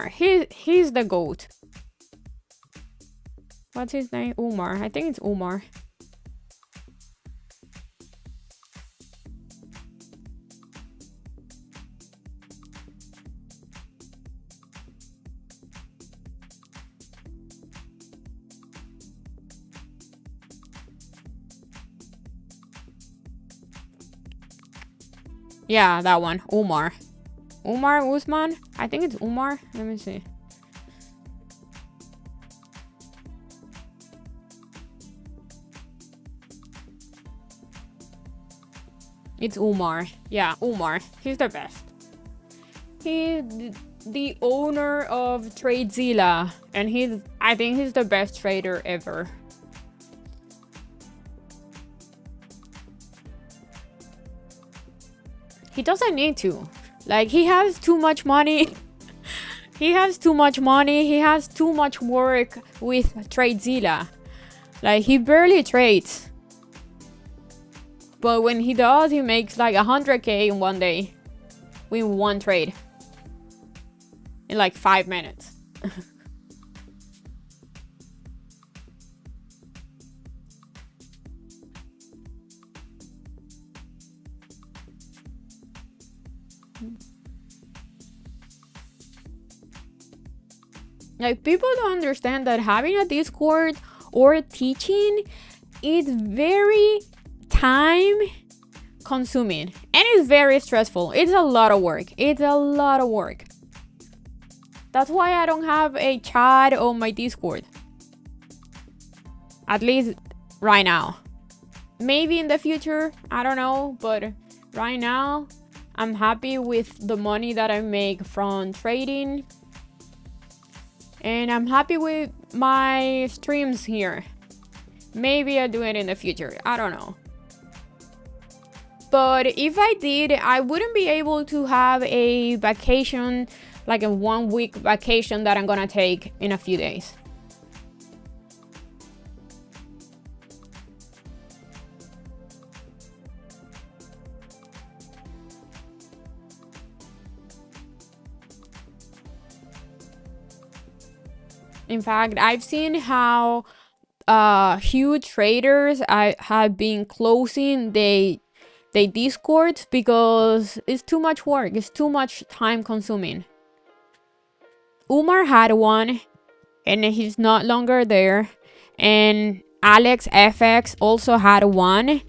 He's the GOAT. What's his name? Umar. I think it's Umar. Yeah, that one. Umar. Umar Usman? I think it's Umar. Let me see. It's Umar. Yeah, Umar. He's the best. He's the owner of TradeZilla, and I think he's the best trader ever. He doesn't need to. Like, he has too much money. He has too much money. He has too much work with TradeZilla. Like, he barely trades. But when he does, he makes like 100K in one day. With one trade. In like 5 minutes. Like, people don't understand that having a Discord or teaching is very time consuming, and it's very stressful. It's a lot of work. That's why I don't have a chat on my Discord. At least right now. Maybe in the future, I don't know, but right now I'm happy with the money that I make from trading. And I'm happy with my streams here. Maybe I'll do it in the future. I don't know. But if I did, I wouldn't be able to have a vacation, like a 1 week vacation that I'm gonna take in a few days. In fact, I've seen how huge traders have been closing they Discord because it's too much work. It's too much time consuming. Umar had one, and he's not longer there. And Alex FX also had one,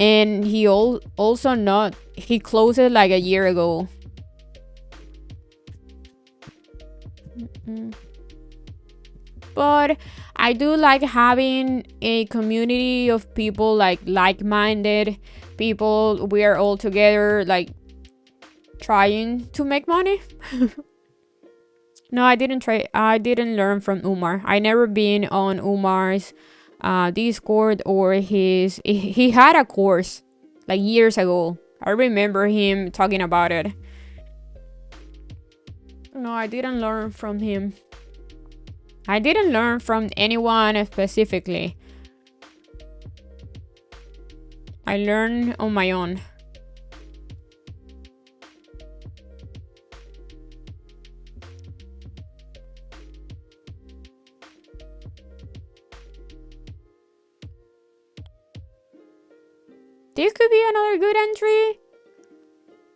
and he also not, he closed it like a year ago. But I do like having a community of people, like-minded people. We are all together, like trying to make money. No, I didn't learn from Umar. I never been on Umar's Discord or he had a course like years ago. I remember him talking about it. No, I didn't learn from him. I didn't learn from anyone specifically. I learned on my own. This could be another good entry,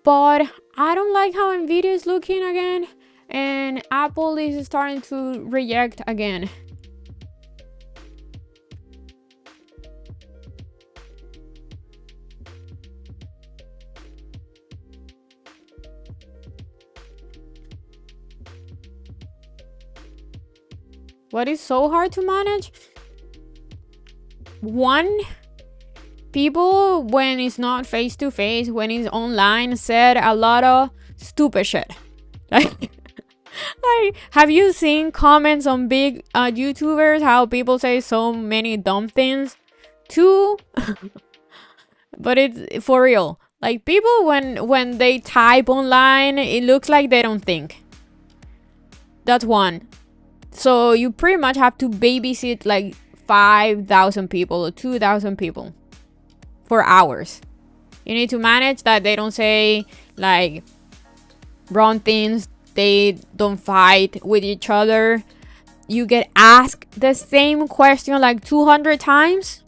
but I don't like how Nvidia is looking again, and Apple is starting to reject again. What is so hard to manage? One, people, when it's not face to face, when it's online, said a lot of stupid shit. Like, have you seen comments on big YouTubers how people say so many dumb things? Two, but it's for real. Like, people, when they type online, it looks like they don't think. That's one. So you pretty much have to babysit like 5,000 people or 2,000 people for hours. You need to manage that they don't say like wrong things, they don't fight with each other. You get asked the same question like 200 times.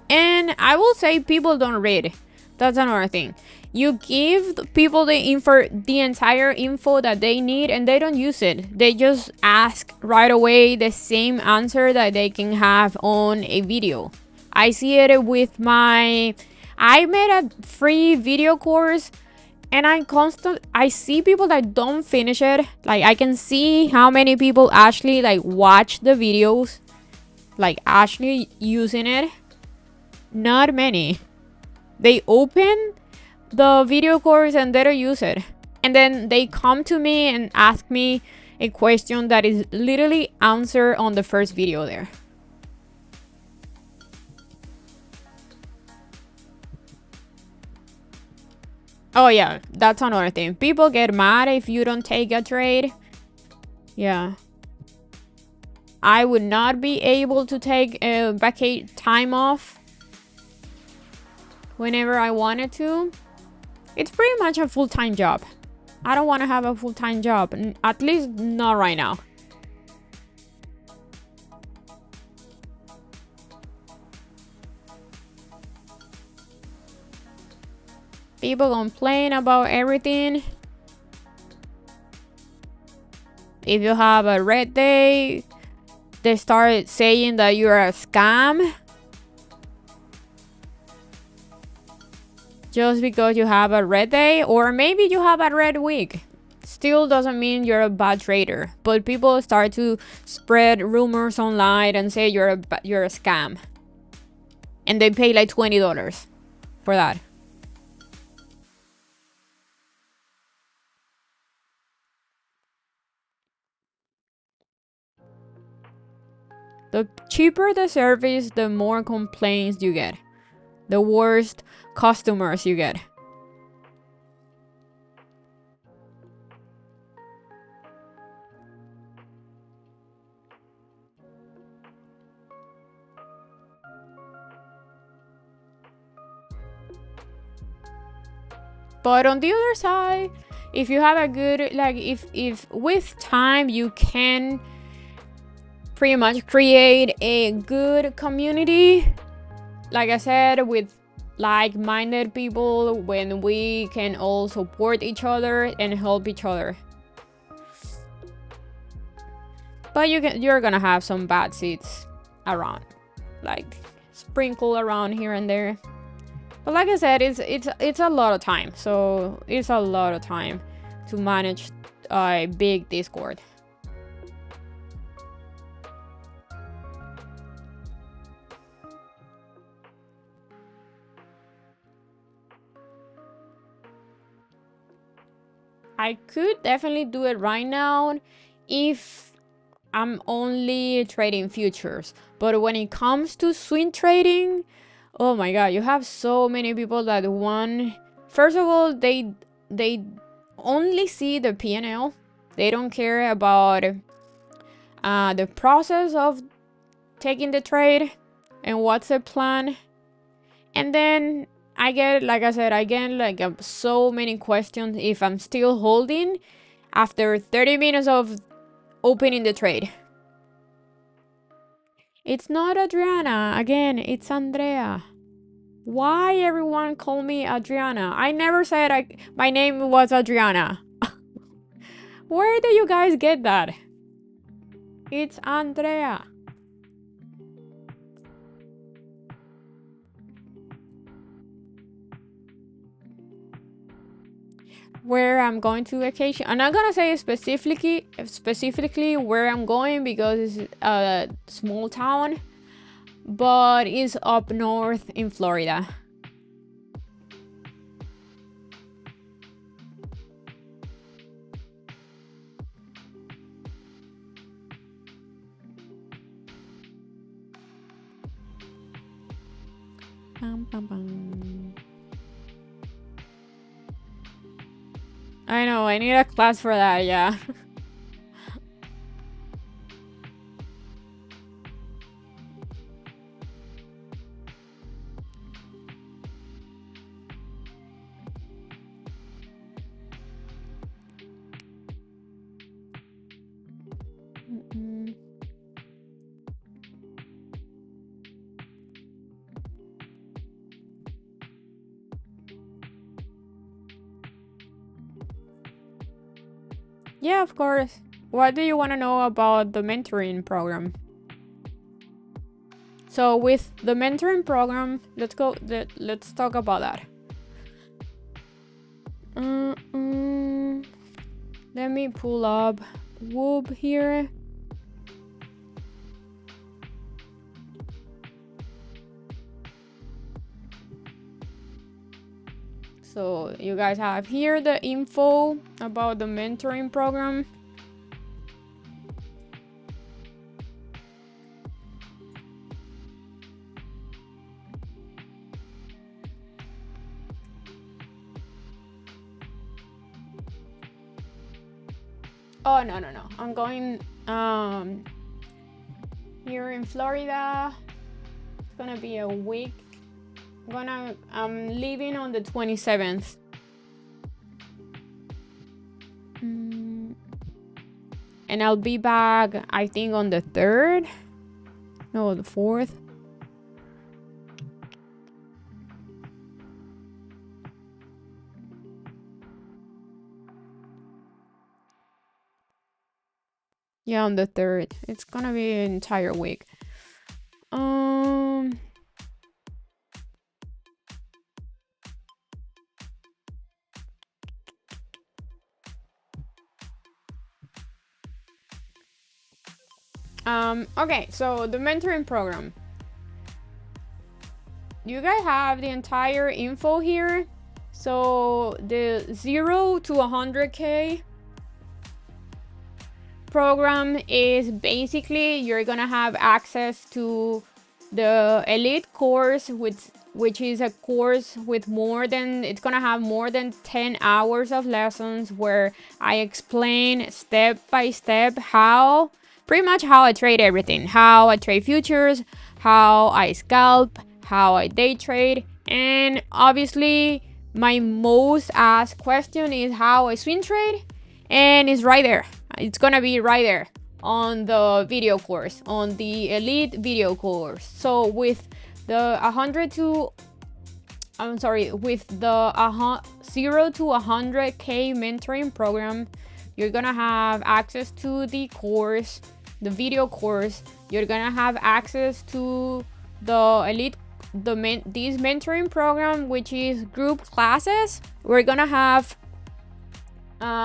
And I will say people don't read. That's another thing. You give people the entire info that they need, and they don't use it. They just ask right away the same answer that they can have on a video. I see it with I made a free video course, and I see people that don't finish it. Like, I can see how many people actually like watch the videos, like actually using it. Not many. They open the video course and they don't use it, and then they come to me and ask me a question that is literally answered on the first video there. Oh yeah, that's another thing. People get mad if you don't take a trade. Yeah, I would not be able to take a time off whenever I wanted to. It's pretty much a full-time job. I don't want to have a full-time job, at least not right now. People complain about everything. If you have a red day, they start saying that you're a scam. Just because you have a red day, or maybe you have a red week, still doesn't mean you're a bad trader. But people start to spread rumors online and say you're a scam, and they pay like $20 for that. The cheaper the service, the more complaints you get, the worse customers you get. But on the other side, if you have a good, like, if with time you can pretty much create a good community, like I said, with like-minded people, when we can all support each other and help each other. but you're gonna have some bad seats around, like sprinkle around here and there. But like I said, it's a lot of time. So it's a lot of time to manage a big Discord. I could definitely do it right now if I'm only trading futures. But when it comes to swing trading, oh my god, you have so many people that want. First of all, they only see the P&L. They don't care about the process of taking the trade and what's the plan. And then I get, like I said, I get like so many questions if I'm still holding after 30 minutes of opening the trade. It's not Adriana. Again, it's Andrea. Why everyone call me Adriana? I never said my name was Adriana. Where do you guys get that? It's Andrea. Where I'm going to vacation. I'm not gonna say specifically where I'm going because it's a small town, but it's up north in Florida. Bum, bum, bum. I know, I need a class for that, yeah. Yeah, of course. What do you want to know about the mentoring program? So with the mentoring program, let's talk about that. Let me pull up Whoop here. So you guys have here the info about the mentoring program. Oh, no. I'm going here in Florida. It's gonna be a week. I'm leaving on the 27th. And I'll be back, I think, on the 3rd. No, the 4th. Yeah, on the 3rd. It's gonna be an entire week. Okay, so the mentoring program. You guys have the entire info here. So the 0 to 100K program is basically you're gonna have access to the elite course, which is a course with it's gonna have more than 10 hours of lessons where I explain step by step pretty much how I trade everything, how I trade futures, how I scalp, how I day trade, and obviously my most asked question is how I swing trade, and it's right there. It's gonna be right there on the video course, on the elite video course. So with the 0 to 100K mentoring program, you're gonna have access to the course the video course, you're gonna have access to the this mentoring program, which is group classes. We're gonna have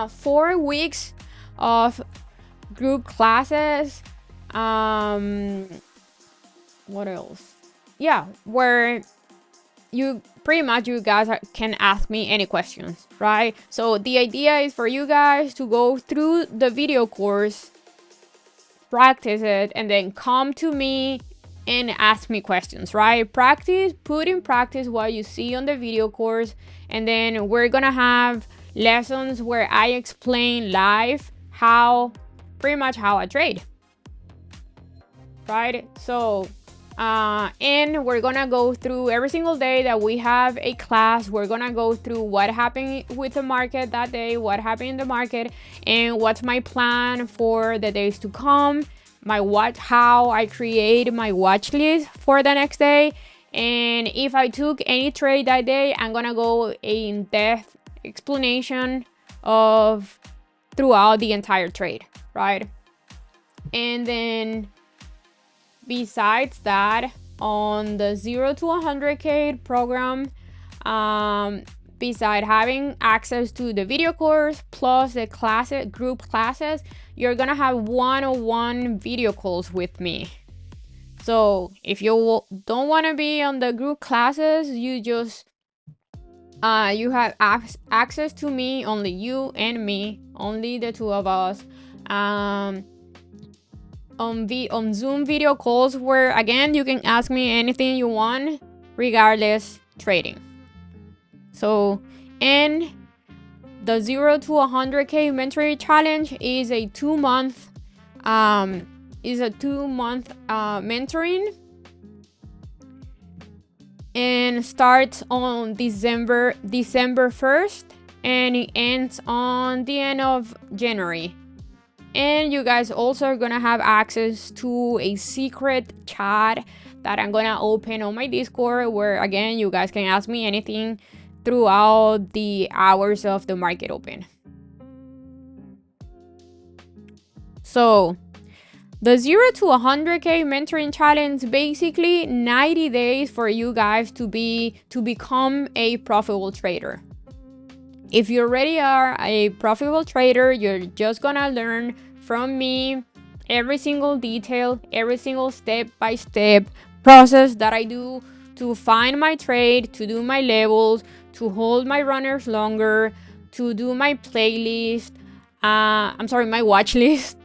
4 weeks of group classes. What else? Yeah, where you guys can ask me any questions, right? So the idea is for you guys to go through the video course, practice it, and then come to me and ask me questions, right? Put in practice what you see on the video course, and then we're gonna have lessons where I explain live pretty much how I trade, right? So and we're gonna go through every single day that we have a class. We're gonna go through what happened with the market that day, what happened in the market, and what's my plan for the days to come, how I create my watch list for the next day, and if I took any trade that day, I'm gonna go in-depth explanation of throughout the entire trade, right? And then besides that, on the 0 to 100K program, beside having access to the video course plus the group classes, you're gonna have one-on-one video calls with me. So if you don't want to be on the group classes, you just you have access to me, only you and me, only the two of us, on Zoom video calls, where again you can ask me anything you want regardless trading. So, and the 0 to 100K mentoring challenge is a 2-month mentoring, and starts on December 1st, and it ends on the end of January. And you guys also are gonna have access to a secret chat that I'm gonna open on my Discord, where again you guys can ask me anything throughout the hours of the market open. So the 0 to 100K mentoring challenge, basically 90 days for you guys to become a profitable trader. If you already are a profitable trader, you're just gonna learn from me every single detail, every single step-by-step process that I do to find my trade, to do my levels, to hold my runners longer, to do my playlist, my watch list,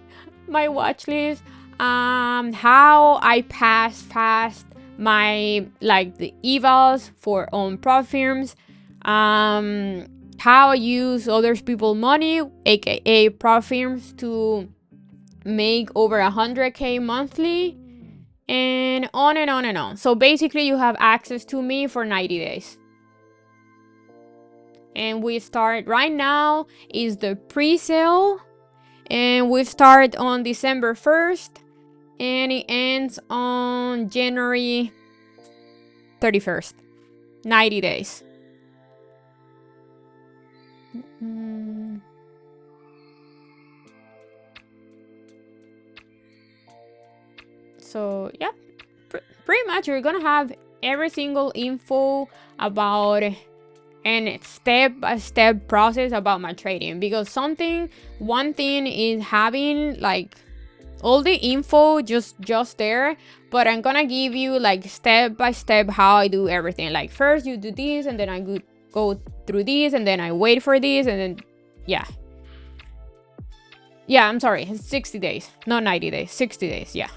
how I pass fast my the evals on prop firms, how I use other people's money, aka prop firms, to make over 100K monthly, and on and on and on. So basically you have access to me for 90 days. And we start right now is the pre-sale, and we start on December 1st, and it ends on January 31st. 90 days. So yeah, pretty much you're gonna have every single info about and step-by-step process about my trading, because one thing is having all the info just there, but I'm gonna give you step-by-step how I do everything. First you do this, and then I go through this, and then I wait for this, and then yeah, I'm sorry, it's 60 days, not 90 days, 60 days. Yeah,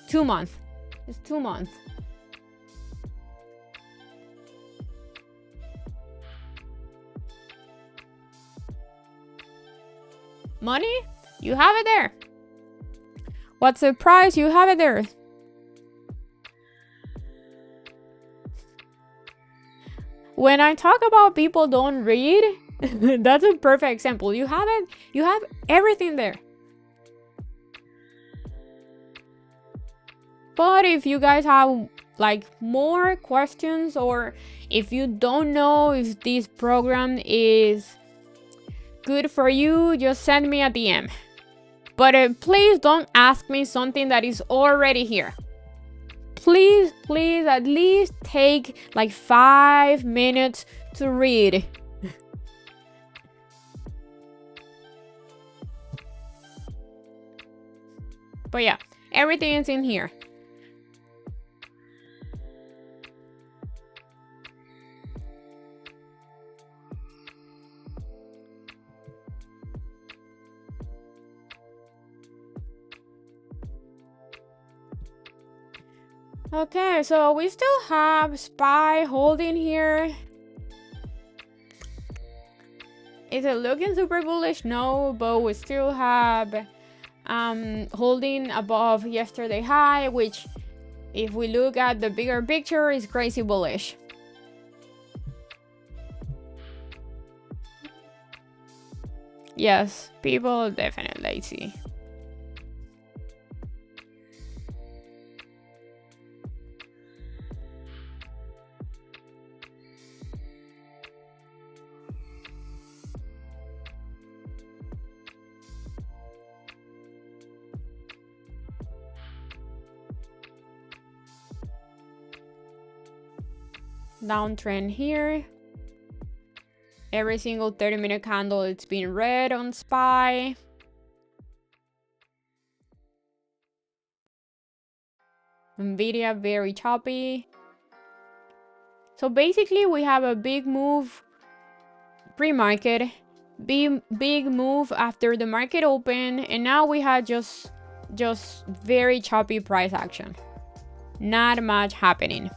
2 months. It's 2 months. Money, you have it there. What's the price? You have it there. When I talk about people don't read, that's a perfect example. You have it. You have everything there. But if you guys have more questions, or if you don't know if this program is good for you, just send me a DM. But please don't ask me something that is already here. Please, please, at least take like 5 minutes to read. But yeah, everything is in here. Okay, so we still have SPY holding here. Is it looking super bullish? No, but we still have holding above yesterday high, which if we look at the bigger picture is crazy bullish. Yes, people definitely see. Downtrend here. Every single 30-minute candle it's been red on SPY. Nvidia very choppy. So basically we have a big move pre-market, big move after the market open, and now we have just very choppy price action. Not much happening.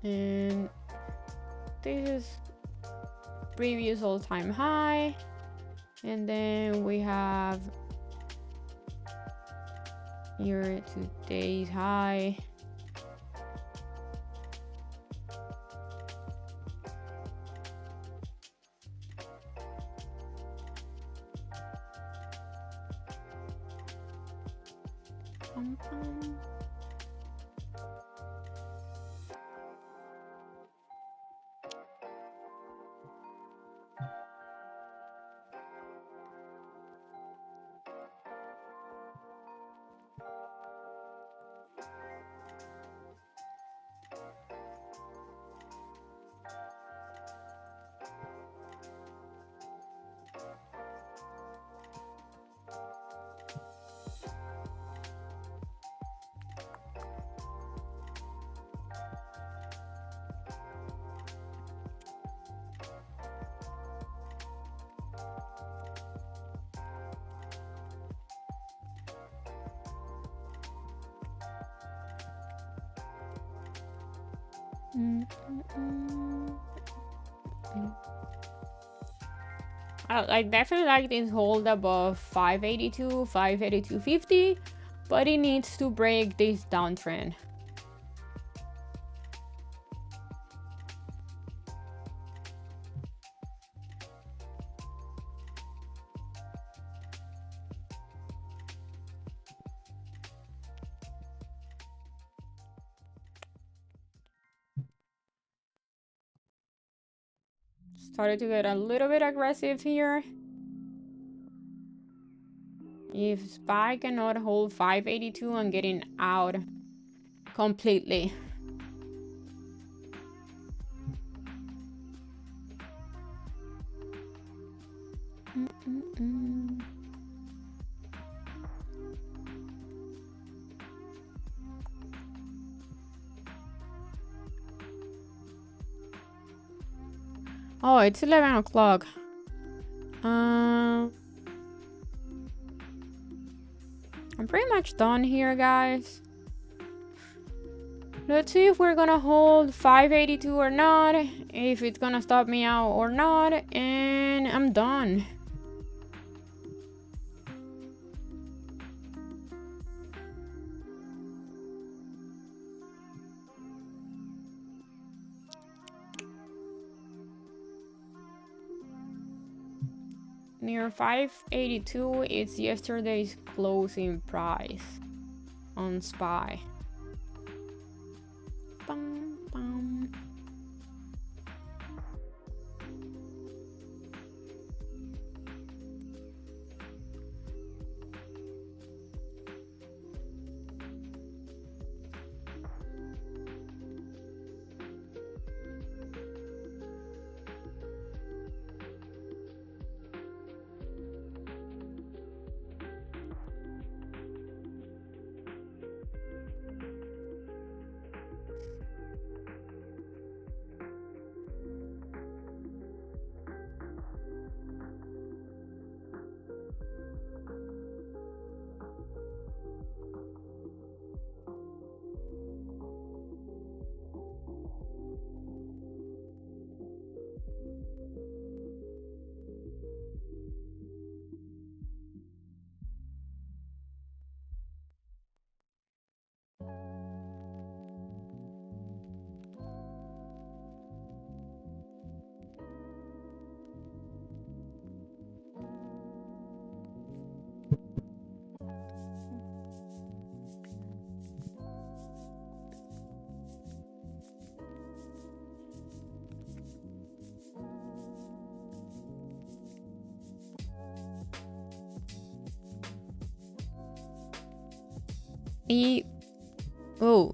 And this is previous all-time high, and then we have here today's high. I definitely like this hold above 582, 582.50, but it needs to break this downtrend. Started to get a little bit aggressive here. If SPY cannot hold 582, I'm getting out completely. Oh, it's 11 o'clock. I'm pretty much done here, guys. Let's see if we're gonna hold 582 or not, if it's gonna stop me out or not, and I'm done. near 582. It's yesterday's closing price on SPY. Bum, bum.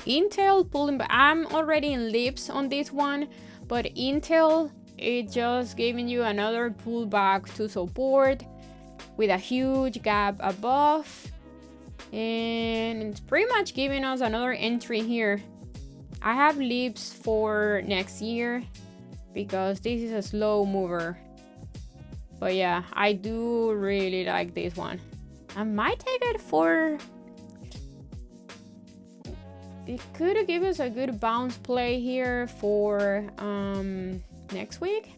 Intel pulling back. I'm already in lips on this one, but Intel, it just giving you another pullback to support with a huge gap above, and it's pretty much giving us another entry here. I have lips for next year because this is a slow mover, but yeah, I do really like this one. I might take it for... It could give us a good bounce play here for next week.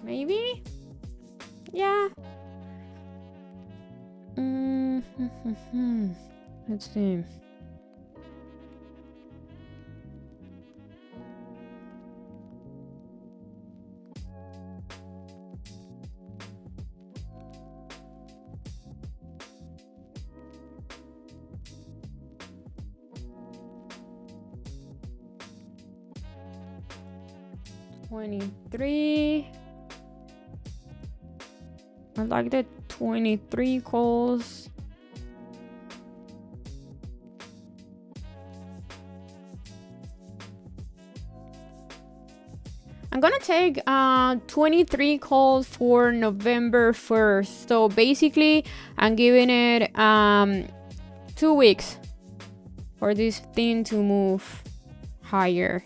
Maybe? Yeah. Let's see. $23. I like the 23 calls. I'm gonna take 23 calls for November 1st. So basically, I'm giving it 2 weeks for this thing to move higher.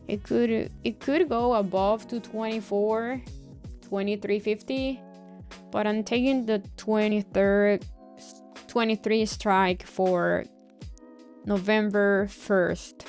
It could go above to 24, 23.50, but I'm taking the 23 strike for November 1st.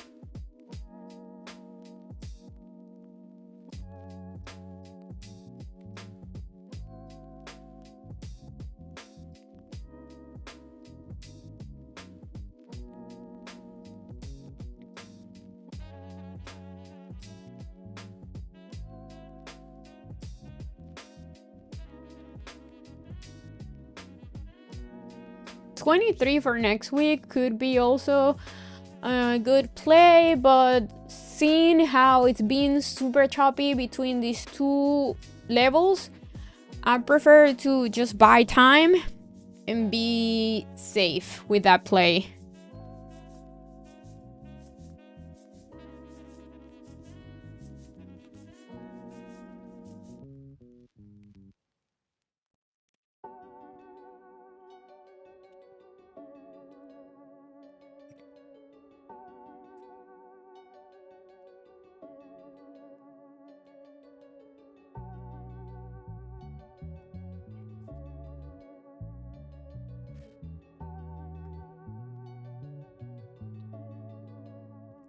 $23 for next week could be also a good play, but seeing how it's been super choppy between these two levels, I prefer to just buy time and be safe with that play.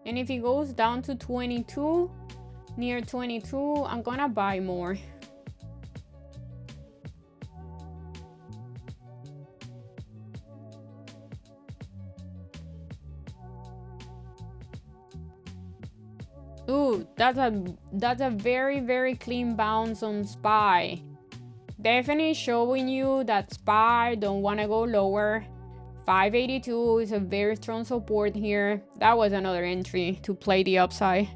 And if it goes down to 22, near 22, I'm gonna buy more. Ooh, that's a very clean bounce on SPY. Definitely showing you that SPY don't want to go lower. 582 is a very strong support here. That was another entry to play the upside.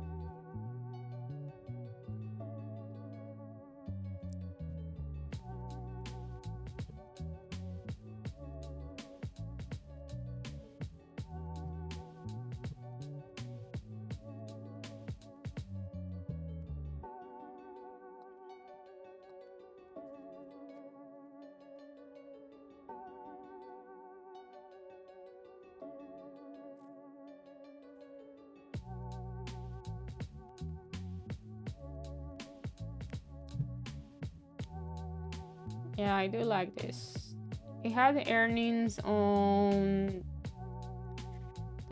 Yeah, I do like this. It had earnings on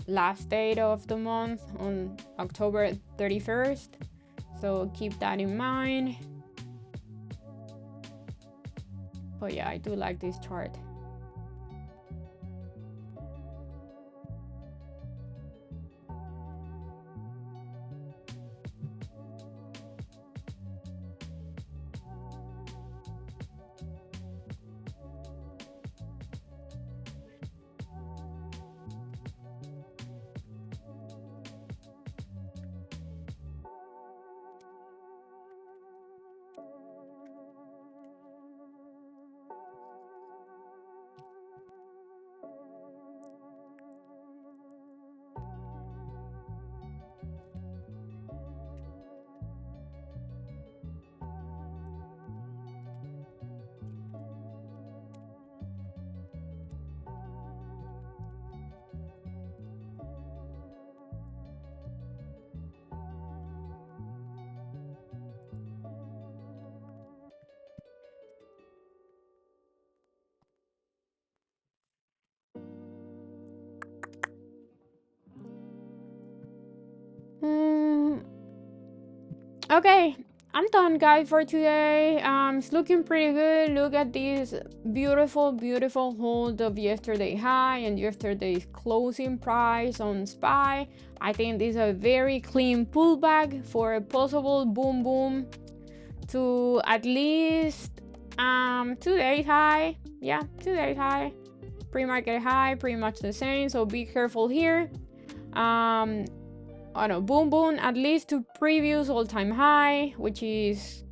last date of the month on October 31st. So keep that in mind. But yeah, I do like this chart. Okay, I'm done, guys, for today. It's looking pretty good. Look at this beautiful hold of yesterday high and yesterday's closing price on SPY. I think this is a very clean pullback for a possible boom to at least 2 days high. Yeah, 2 days high. Pre-market high, pretty much the same. So be careful here. Oh no, boom at least to previous all-time high, which is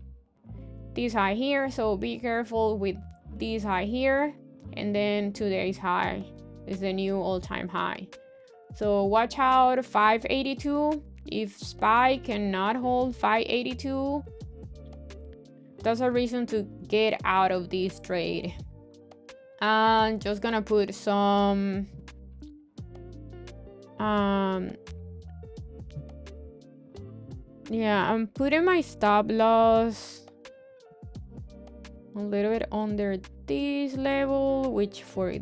this high here. So be careful with this high here, and then today's high is the new all-time high. So watch out 582. If SPY cannot hold 582, that's a reason to get out of this trade. I'm just gonna put some yeah, I'm putting my stop loss a little bit under this level, which for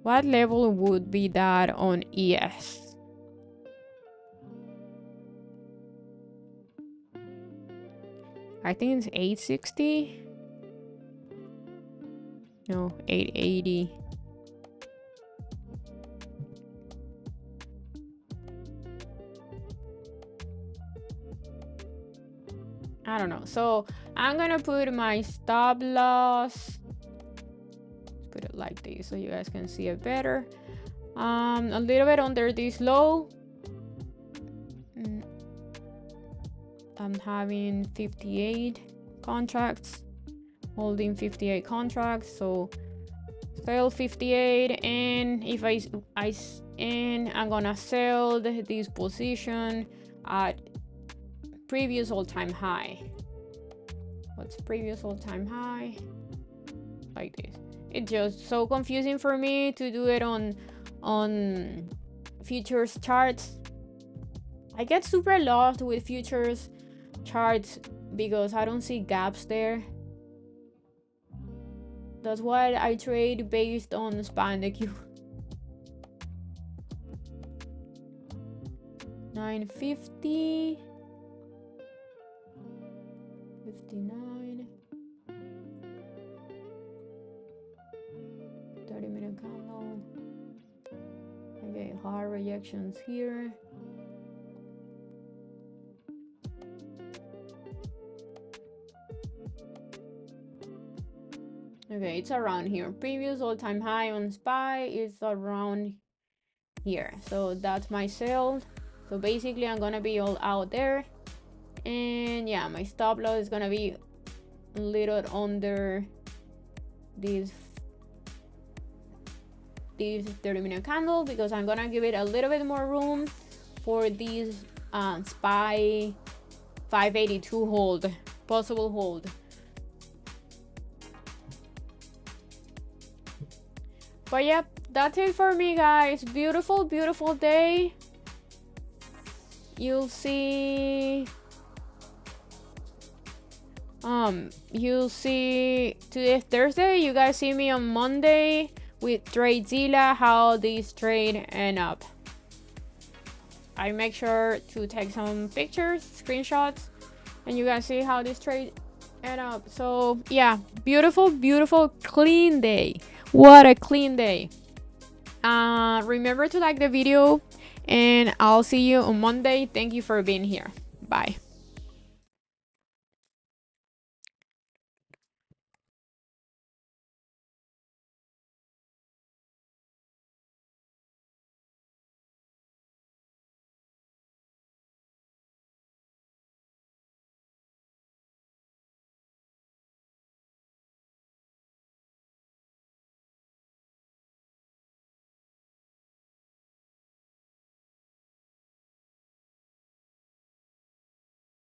what level would be that on ES? I think it's 860. No, 880. I don't know. So I'm gonna put my stop loss. Let's put it like this so you guys can see it better. A little bit under this low. I'm having 58 contracts, holding 58 contracts. So sell 58, and if I'm gonna sell this position at previous all-time high. What's previous all-time high? Like this. It's just so confusing for me to do it on futures charts. I get super lost with futures charts because I don't see gaps there. That's why I trade based on SPY and the Q. 950. 59, 30-minute candle. Okay, hard rejections here. Okay, it's around here. Previous all-time high on SPY is around here. So that's my sell. So basically I'm gonna be all out there. And yeah, my stop loss is gonna be a little under this 30-minute candle, because I'm gonna give it a little bit more room for these SPY 582 hold, possible hold. But yep, that's it for me, guys. Beautiful, beautiful day. You'll see today Thursday. You guys see me on Monday with TradeZilla, how these trade end up. I make sure to take some pictures, screenshots, and you guys see how this trade end up. So yeah, beautiful, beautiful, clean day. What a clean day. Remember to like the video, and I'll see you on Monday. Thank you for being here. Bye.